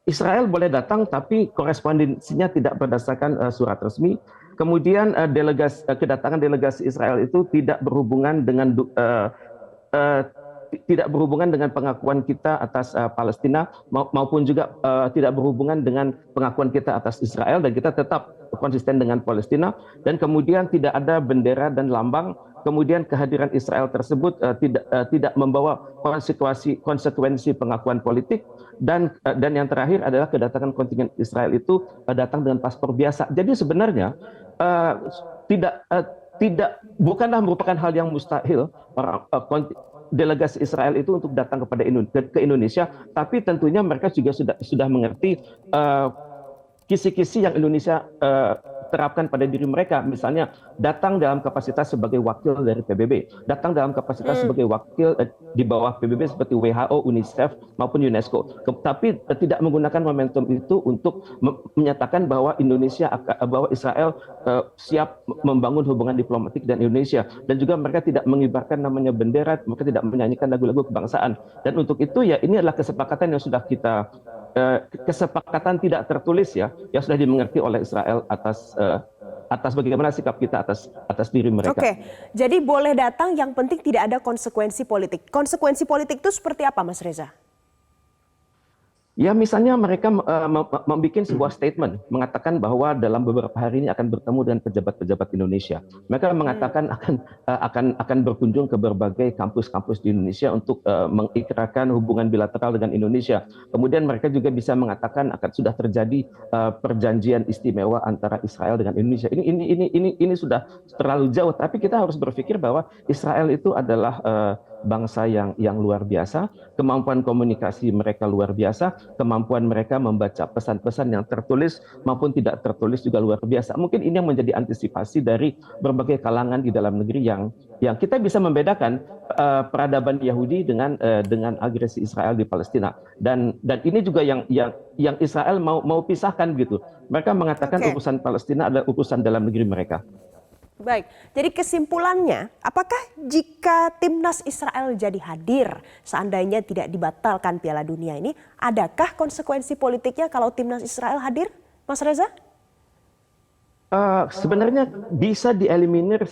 Israel boleh datang tapi korespondensinya tidak berdasarkan surat resmi. Kemudian kedatangan delegasi Israel itu tidak berhubungan dengan pengakuan kita atas Palestina maupun juga tidak berhubungan dengan pengakuan kita atas Israel, dan kita tetap konsisten dengan Palestina. Dan kemudian tidak ada bendera dan lambang. Kemudian kehadiran Israel tersebut tidak membawa konsekuensi pengakuan politik, dan yang terakhir adalah kedatangan kontingen Israel itu datang dengan paspor biasa. Jadi sebenarnya bukanlah merupakan hal yang mustahil delegasi Israel itu untuk datang ke Indonesia, tapi tentunya mereka juga sudah mengerti kisi-kisi yang Indonesia terapkan pada diri mereka, misalnya datang dalam kapasitas sebagai wakil dari PBB, datang dalam kapasitas sebagai wakil di bawah PBB seperti WHO, UNICEF maupun UNESCO, tapi tidak menggunakan momentum itu untuk menyatakan bahwa Israel siap membangun hubungan diplomatik dengan Indonesia, dan juga mereka tidak mengibarkan namanya bendera, mereka tidak menyanyikan lagu-lagu kebangsaan. Dan untuk itu ya ini adalah kesepakatan yang sudah kita kesepakatan tidak tertulis ya, yang sudah dimengerti oleh Israel atas bagaimana sikap kita atas diri mereka. Oke, jadi boleh datang, yang penting tidak ada konsekuensi politik. Konsekuensi politik itu seperti apa, Mas Reza? Ya, misalnya mereka membuat sebuah statement mengatakan bahwa dalam beberapa hari ini akan bertemu dengan pejabat-pejabat Indonesia. Mereka mengatakan akan berkunjung ke berbagai kampus-kampus di Indonesia untuk mengikrarkan hubungan bilateral dengan Indonesia. Kemudian mereka juga bisa mengatakan akan sudah terjadi perjanjian istimewa antara Israel dengan Indonesia. Ini sudah terlalu jauh, tapi kita harus berpikir bahwa Israel itu adalah bangsa yang luar biasa, kemampuan komunikasi mereka luar biasa, kemampuan mereka membaca pesan-pesan yang tertulis maupun tidak tertulis juga luar biasa. Mungkin ini yang menjadi antisipasi dari berbagai kalangan di dalam negeri yang kita bisa membedakan peradaban Yahudi dengan agresi Israel di Palestina. Dan ini juga yang Israel mau pisahkan gitu. Mereka mengatakan urusan Palestina adalah urusan dalam negeri mereka. Baik, jadi kesimpulannya, apakah jika timnas Israel jadi hadir, seandainya tidak dibatalkan Piala Dunia ini, adakah konsekuensi politiknya kalau timnas Israel hadir, Mas Reza? Sebenarnya bisa dieliminir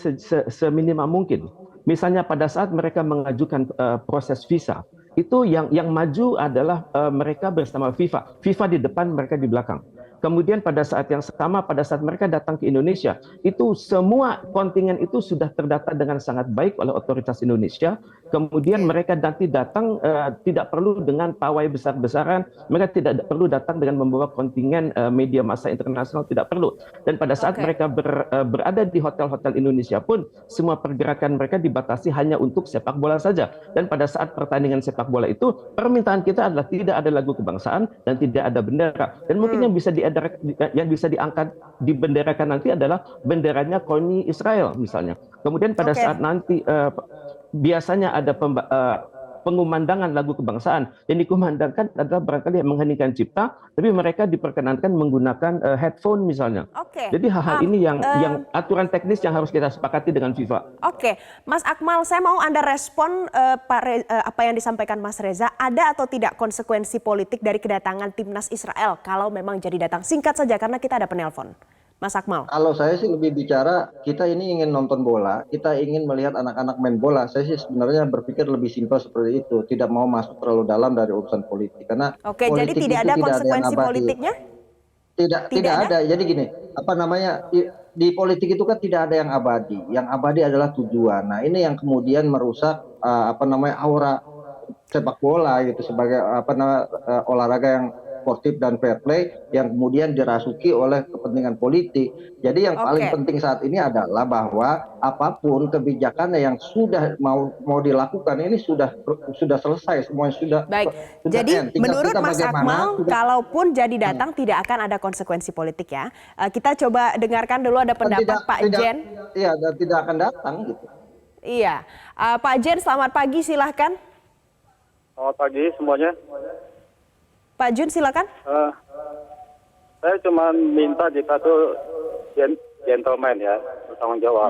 seminimal mungkin. Misalnya pada saat mereka mengajukan proses visa, itu yang maju adalah mereka bersama FIFA. FIFA di depan, mereka di belakang. Kemudian pada saat yang sama, pada saat mereka datang ke Indonesia, itu semua kontingen itu sudah terdata dengan sangat baik oleh otoritas Indonesia. Kemudian mereka nanti datang tidak perlu dengan pawai besar-besaran, mereka tidak perlu datang dengan membawa kontingen media massa internasional, tidak perlu. Dan pada saat mereka berada di hotel-hotel Indonesia pun, semua pergerakan mereka dibatasi hanya untuk sepak bola saja. Dan pada saat pertandingan sepak bola itu, permintaan kita adalah tidak ada lagu kebangsaan dan tidak ada bendera. Dan mungkin yang bisa diangkat dibenderakan nanti adalah benderanya KONI Israel misalnya. Kemudian pada saat nanti biasanya ada pengumandangan lagu kebangsaan, yang dikumandangkan adalah barangkali yang mengheningkan cipta, tapi mereka diperkenankan menggunakan headphone misalnya. Jadi hal-hal ini yang aturan teknis yang harus kita sepakati dengan FIFA. Oke, Mas Akmal, saya mau Anda respon apa yang disampaikan Mas Reza. Ada atau tidak konsekuensi politik dari kedatangan timnas Israel kalau memang jadi datang? Singkat saja karena kita ada penelpon. Mas Akmal. Kalau saya sih lebih bicara, kita ini ingin nonton bola, kita ingin melihat anak-anak main bola. Saya sih sebenarnya berpikir lebih simpel seperti itu, tidak mau masuk terlalu dalam dari urusan politik. Karena politik jadi tidak ada konsekuensi politiknya? Tidak ada. Jadi gini, di politik itu kan tidak ada yang abadi. Yang abadi adalah tujuan. Nah, ini yang kemudian merusak aura sepak bola gitu sebagai olahraga yang sportif dan fair play yang kemudian dirasuki oleh kepentingan politik. Jadi yang paling penting saat ini adalah bahwa apapun kebijakannya yang sudah mau dilakukan ini sudah selesai, semuanya sudah. Baik, sudah jadi end. Tinggal menurut kita Mas Akmal, kalaupun jadi datang tidak akan ada konsekuensi politik ya. Kita coba dengarkan dulu ada pendapat Pak Jen. Iya, dan tidak akan datang gitu. Iya, Pak Jen selamat pagi silahkan. Selamat pagi semuanya. Pak Jun silakan. Saya cuma minta kita tuh gentleman ya, bertanggung jawab.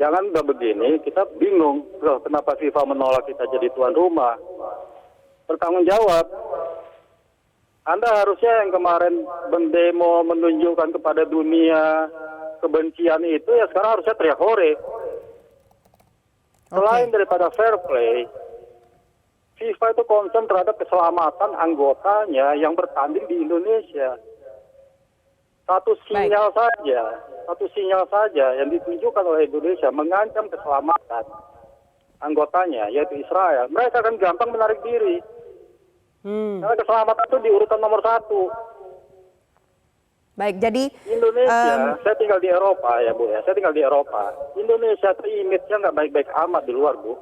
Jangan udah begini, kita bingung loh kenapa FIFA menolak kita jadi tuan rumah. Bertanggung jawab. Anda harusnya yang kemarin mendemo menunjukkan kepada dunia kebencian itu ya sekarang harusnya teriak hore. Selain daripada fair play, FIFA itu concern terhadap keselamatan anggotanya yang bertanding di Indonesia. Satu sinyal saja yang ditunjukkan oleh Indonesia mengancam keselamatan anggotanya, yaitu Israel. Mereka akan gampang menarik diri. Karena keselamatan itu di urutan nomor 1. Baik, jadi Indonesia, saya tinggal di Eropa ya Bu ya, saya tinggal di Eropa. Indonesia itu image-nya nggak baik-baik amat di luar Bu.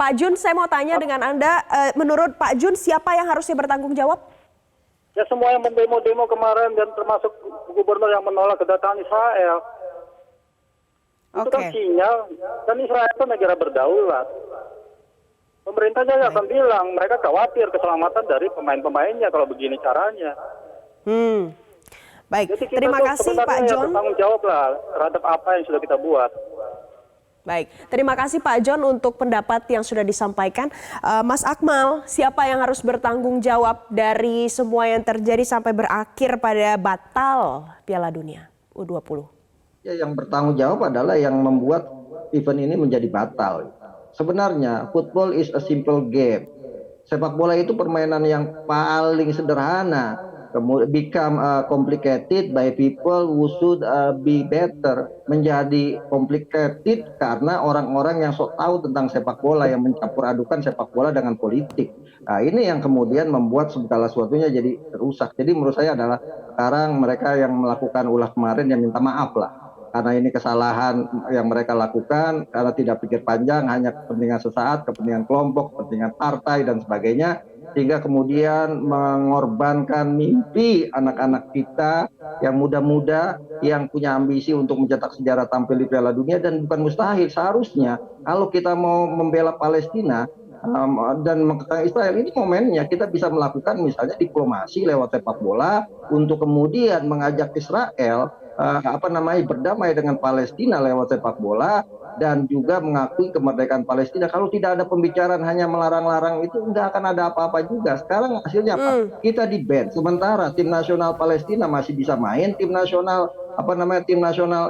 Pak Jun, saya mau tanya dengan Anda, menurut Pak Jun siapa yang harusnya bertanggung jawab? Ya semua yang mendemo-demo kemarin dan termasuk gubernur yang menolak kedatangan Israel. Itu kan sinyal, dan Israel itu negara berdaulat. Pemerintah juga akan bilang mereka khawatir keselamatan dari pemain-pemainnya kalau begini caranya. Baik, jadi terima kasih Pak John. Bertanggung jawab lah terhadap apa yang sudah kita buat. Baik, terima kasih Pak John untuk pendapat yang sudah disampaikan. Mas Akmal, siapa yang harus bertanggung jawab dari semua yang terjadi sampai berakhir pada batal Piala Dunia U20? Ya, yang bertanggung jawab adalah yang membuat event ini menjadi batal. Sebenarnya football is a simple game. Sepak bola itu permainan yang paling sederhana. Kemudian become complicated by people who should be better, menjadi complicated karena orang-orang yang sok tahu tentang sepak bola, yang mencampur adukan sepak bola dengan politik. Nah, ini yang kemudian membuat segala sesuatunya jadi rusak. Jadi menurut saya adalah sekarang mereka yang melakukan ulah kemarin yang minta maaf lah, karena ini kesalahan yang mereka lakukan karena tidak pikir panjang, hanya kepentingan sesaat, kepentingan kelompok, kepentingan partai dan sebagainya, sehingga kemudian mengorbankan mimpi anak-anak kita yang muda-muda yang punya ambisi untuk mencetak sejarah tampil di Piala Dunia. Dan bukan mustahil, seharusnya kalau kita mau membela Palestina dan mengekang Israel, ini momennya kita bisa melakukan misalnya diplomasi lewat sepak bola untuk kemudian mengajak Israel berdamai dengan Palestina lewat sepak bola dan juga mengakui kemerdekaan Palestina. Kalau tidak ada pembicaraan hanya melarang-larang itu nggak akan ada apa-apa juga. Sekarang hasilnya apa? Kita di ban. Sementara tim nasional Palestina masih bisa main, tim nasional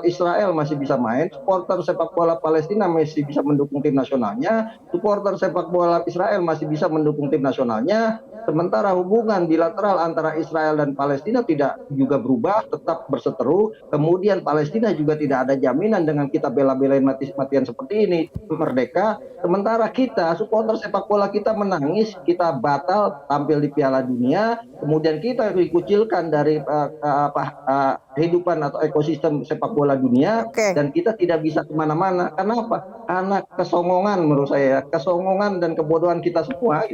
Israel masih bisa main, supporter sepak bola Palestina masih bisa mendukung tim nasionalnya, supporter sepak bola Israel masih bisa mendukung tim nasionalnya. Sementara hubungan bilateral antara Israel dan Palestina tidak juga berubah, tetap berseteru. Kemudian Palestina juga tidak ada jaminan dengan kita bela-belain mati-matian seperti ini merdeka. Sementara kita, supporter sepak bola kita menangis, kita batal tampil di Piala Dunia, kemudian kita dikucilkan dari kehidupan atau ekosistem sepak bola dunia, dan kita tidak bisa kemana-mana. Kenapa? Karena kesongongan menurut saya, kesongongan dan kebodohan kita semua.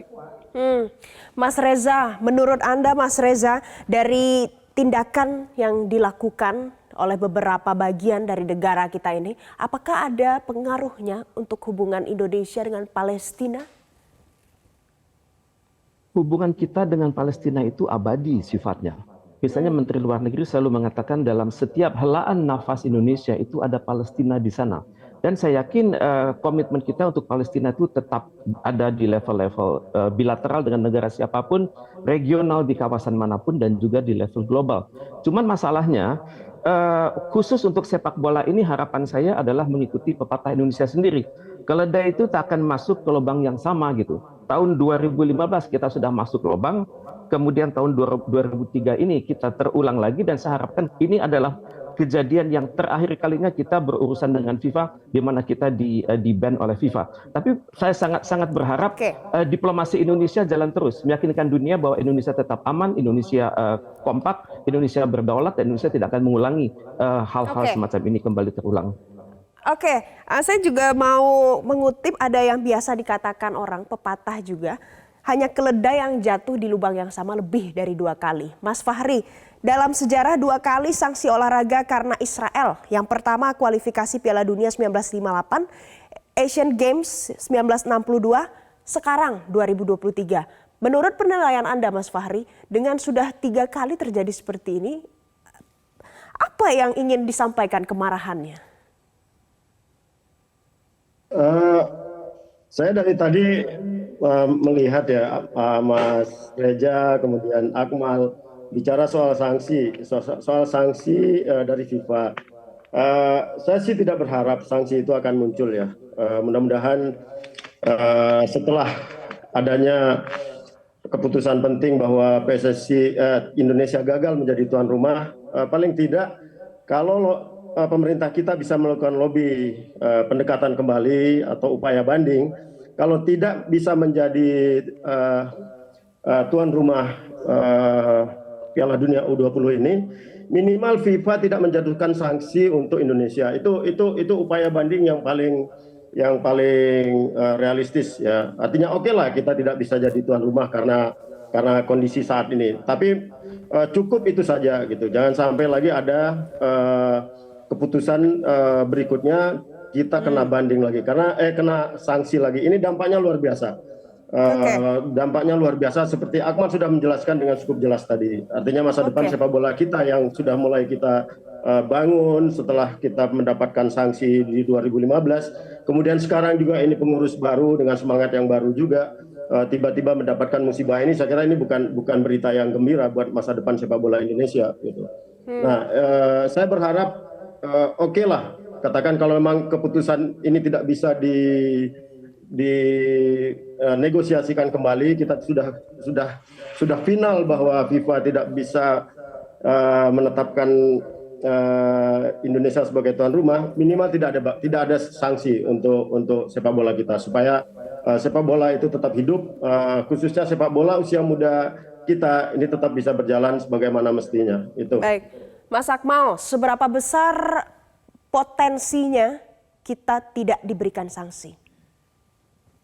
Mas Reza, menurut Anda Mas Reza, dari tindakan yang dilakukan oleh beberapa bagian dari negara kita ini, apakah ada pengaruhnya untuk hubungan Indonesia dengan Palestina? Hubungan kita dengan Palestina itu abadi sifatnya. Misalnya Menteri Luar Negeri selalu mengatakan dalam setiap helaan nafas Indonesia itu ada Palestina di sana. Dan saya yakin komitmen kita untuk Palestina itu tetap ada di level-level bilateral dengan negara siapapun, regional di kawasan manapun, dan juga di level global. Cuman masalahnya, khusus untuk sepak bola ini harapan saya adalah mengikuti pepatah Indonesia sendiri. Keledai itu tak akan masuk ke lubang yang sama gitu. Tahun 2015 kita sudah masuk lubang, kemudian tahun 2003 ini kita terulang lagi, dan saya harapkan ini adalah kejadian yang terakhir kalinya kita berurusan dengan FIFA, di mana kita di-ban oleh FIFA. Tapi saya sangat berharap diplomasi Indonesia jalan terus, meyakinkan dunia bahwa Indonesia tetap aman, Indonesia kompak, Indonesia berdaulat, dan Indonesia tidak akan mengulangi hal-hal semacam ini kembali terulang. Oke, saya juga mau mengutip ada yang biasa dikatakan orang pepatah juga, hanya keledai yang jatuh di lubang yang sama lebih dari 2 kali. Mas Fahri, dalam sejarah 2 kali sanksi olahraga karena Israel. Yang pertama kualifikasi Piala Dunia 1958, Asian Games 1962, sekarang 2023. Menurut penilaian Anda Mas Fahri, dengan sudah 3 kali terjadi seperti ini, apa yang ingin disampaikan kemarahannya? Saya dari tadi melihat ya Mas Reza kemudian Akmal bicara soal sanksi dari FIFA. Saya sih tidak berharap sanksi itu akan muncul ya. Mudah-mudahan setelah adanya keputusan penting bahwa PSSI Indonesia gagal menjadi tuan rumah, paling tidak kalau pemerintah kita bisa melakukan lobby pendekatan kembali atau upaya banding, kalau tidak bisa menjadi tuan rumah Piala Dunia U20 ini, minimal FIFA tidak menjatuhkan sanksi untuk Indonesia. Itu upaya banding yang paling realistis ya. Artinya oke lah kita tidak bisa jadi tuan rumah karena kondisi saat ini. Tapi cukup itu saja gitu. Jangan sampai lagi ada keputusan berikutnya kita kena banding lagi karena kena sanksi lagi. Ini dampaknya luar biasa. Dampaknya luar biasa seperti Akmal sudah menjelaskan dengan cukup jelas tadi. Artinya masa depan sepak bola kita yang sudah mulai kita bangun setelah kita mendapatkan sanksi di 2015. Kemudian sekarang juga ini pengurus baru dengan semangat yang baru juga tiba-tiba mendapatkan musibah ini. Saya kira ini bukan berita yang gembira buat masa depan sepak bola Indonesia gitu. Nah, saya berharap oke lah, katakan kalau memang keputusan ini tidak bisa dinegosiasikan kembali, kita sudah final bahwa FIFA tidak bisa menetapkan Indonesia sebagai tuan rumah, minimal tidak ada sanksi untuk sepak bola kita supaya sepak bola itu tetap hidup, khususnya sepak bola usia muda kita ini tetap bisa berjalan sebagaimana mestinya. Itu. Baik. Mas Akmal, seberapa besar potensinya kita tidak diberikan sanksi?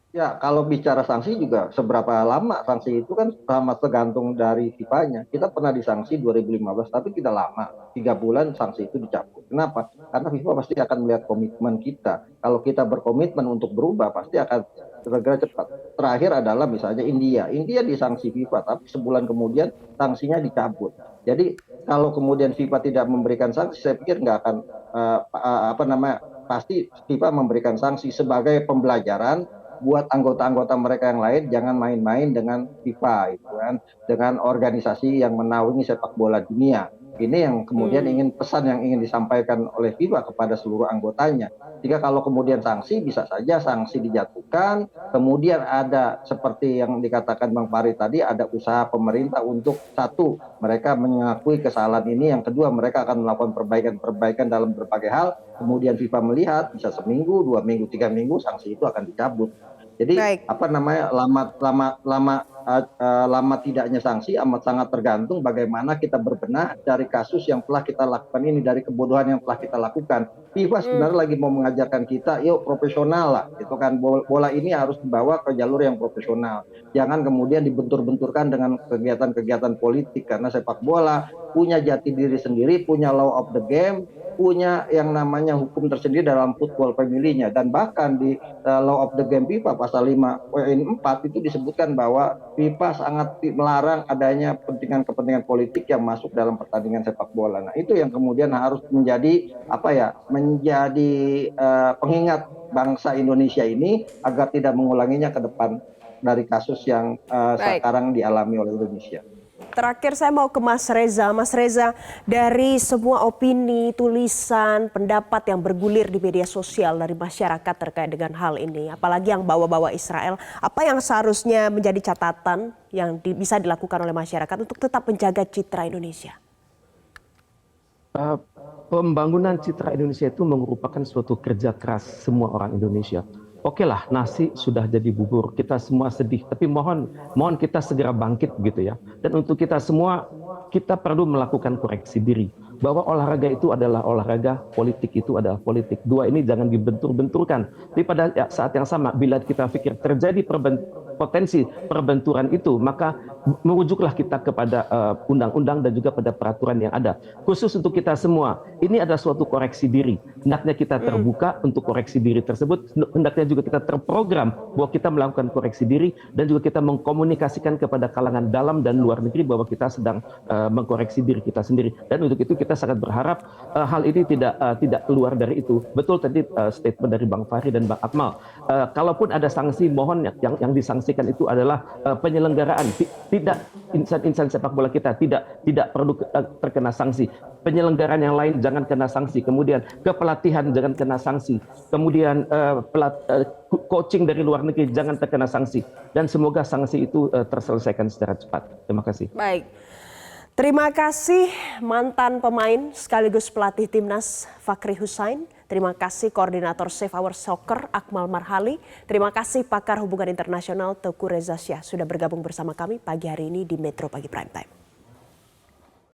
Ya, kalau bicara sanksi juga seberapa lama sanksi itu kan sama tergantung dari FIFA-nya. Kita pernah disanksi 2015 tapi tidak lama, 3 bulan sanksi itu dicabut. Kenapa? Karena FIFA pasti akan melihat komitmen kita. Kalau kita berkomitmen untuk berubah pasti akan segera cepat. Terakhir adalah misalnya India disanksi FIFA tapi sebulan kemudian sanksinya dicabut. Jadi kalau kemudian FIFA tidak memberikan sanksi, saya pikir nggak akan pasti FIFA memberikan sanksi sebagai pembelajaran buat anggota-anggota mereka yang lain, jangan main-main dengan FIFA itu kan, dengan organisasi yang menaungi sepak bola dunia. Ini yang kemudian pesan yang ingin disampaikan oleh FIFA kepada seluruh anggotanya. Jika kalau kemudian sanksi, bisa saja sanksi dijatuhkan, kemudian ada seperti yang dikatakan Bang Fahri tadi, ada usaha pemerintah untuk satu, mereka mengakui kesalahan ini, yang kedua mereka akan melakukan perbaikan dalam berbagai hal, kemudian FIFA melihat bisa seminggu, 2 minggu, 3 minggu, sanksi itu akan dicabut. Jadi lama tidaknya sanksi amat sangat tergantung bagaimana kita berbenah dari kasus yang telah kita lakukan ini, dari kebodohan yang telah kita lakukan. FIFA sebenarnya lagi mau mengajarkan kita, yuk profesional lah, itu kan bola ini harus dibawa ke jalur yang profesional. Jangan kemudian dibentur-benturkan dengan kegiatan-kegiatan politik, karena sepak bola punya jati diri sendiri, punya law of the game, punya yang namanya hukum tersendiri dalam football family-nya, dan bahkan di law of the game FIFA pasal 5.4 itu disebutkan bahwa FIFA sangat melarang adanya kepentingan politik yang masuk dalam pertandingan sepak bola. Nah, itu yang kemudian harus menjadi pengingat bangsa Indonesia ini agar tidak mengulanginya ke depan dari kasus yang sekarang dialami oleh Indonesia. Terakhir saya mau ke Mas Reza. Mas Reza, dari semua opini, tulisan, pendapat yang bergulir di media sosial dari masyarakat terkait dengan hal ini, apalagi yang bawa-bawa Israel, apa yang seharusnya menjadi catatan yang bisa dilakukan oleh masyarakat untuk tetap menjaga citra Indonesia? pembangunan citra Indonesia itu merupakan suatu kerja keras semua orang Indonesia. Oke lah, nasi sudah jadi bubur, kita semua sedih, tapi mohon kita segera bangkit gitu ya. Dan untuk kita semua, kita perlu melakukan koreksi diri. Bahwa olahraga itu adalah olahraga, politik itu adalah politik. Dua ini jangan dibentur-benturkan. Tapi pada saat yang sama, bila kita pikir terjadi potensi perbenturan itu, maka merujuklah kita kepada undang-undang dan juga pada peraturan yang ada. Khusus untuk kita semua, ini adalah suatu koreksi diri. Hendaknya kita terbuka untuk koreksi diri tersebut. Hendaknya juga kita terprogram bahwa kita melakukan koreksi diri dan juga kita mengkomunikasikan kepada kalangan dalam dan luar negeri bahwa kita sedang mengkoreksi diri kita sendiri. Dan untuk itu kita sangat berharap hal ini tidak keluar dari itu. Betul tadi statement dari Bang Fahri dan Bang Akmal. Kalaupun ada sanksi, mohon yang disanksikan itu adalah penyelenggaraan. Tidak insan sepak bola kita tidak perlu terkena sanksi. Penyelenggaraan yang lain jangan kena sanksi. Kemudian kepelatihan jangan kena sanksi. Kemudian coaching dari luar negeri jangan terkena sanksi. Dan semoga sanksi itu terselesaikan secara cepat. Terima kasih. Baik. Terima kasih mantan pemain sekaligus pelatih timnas Fakhri Hussein. Terima kasih koordinator Save Our Soccer Akmal Marhali. Terima kasih pakar hubungan internasional Teguh Reza Syah sudah bergabung bersama kami pagi hari ini di Metro Pagi Prime Time.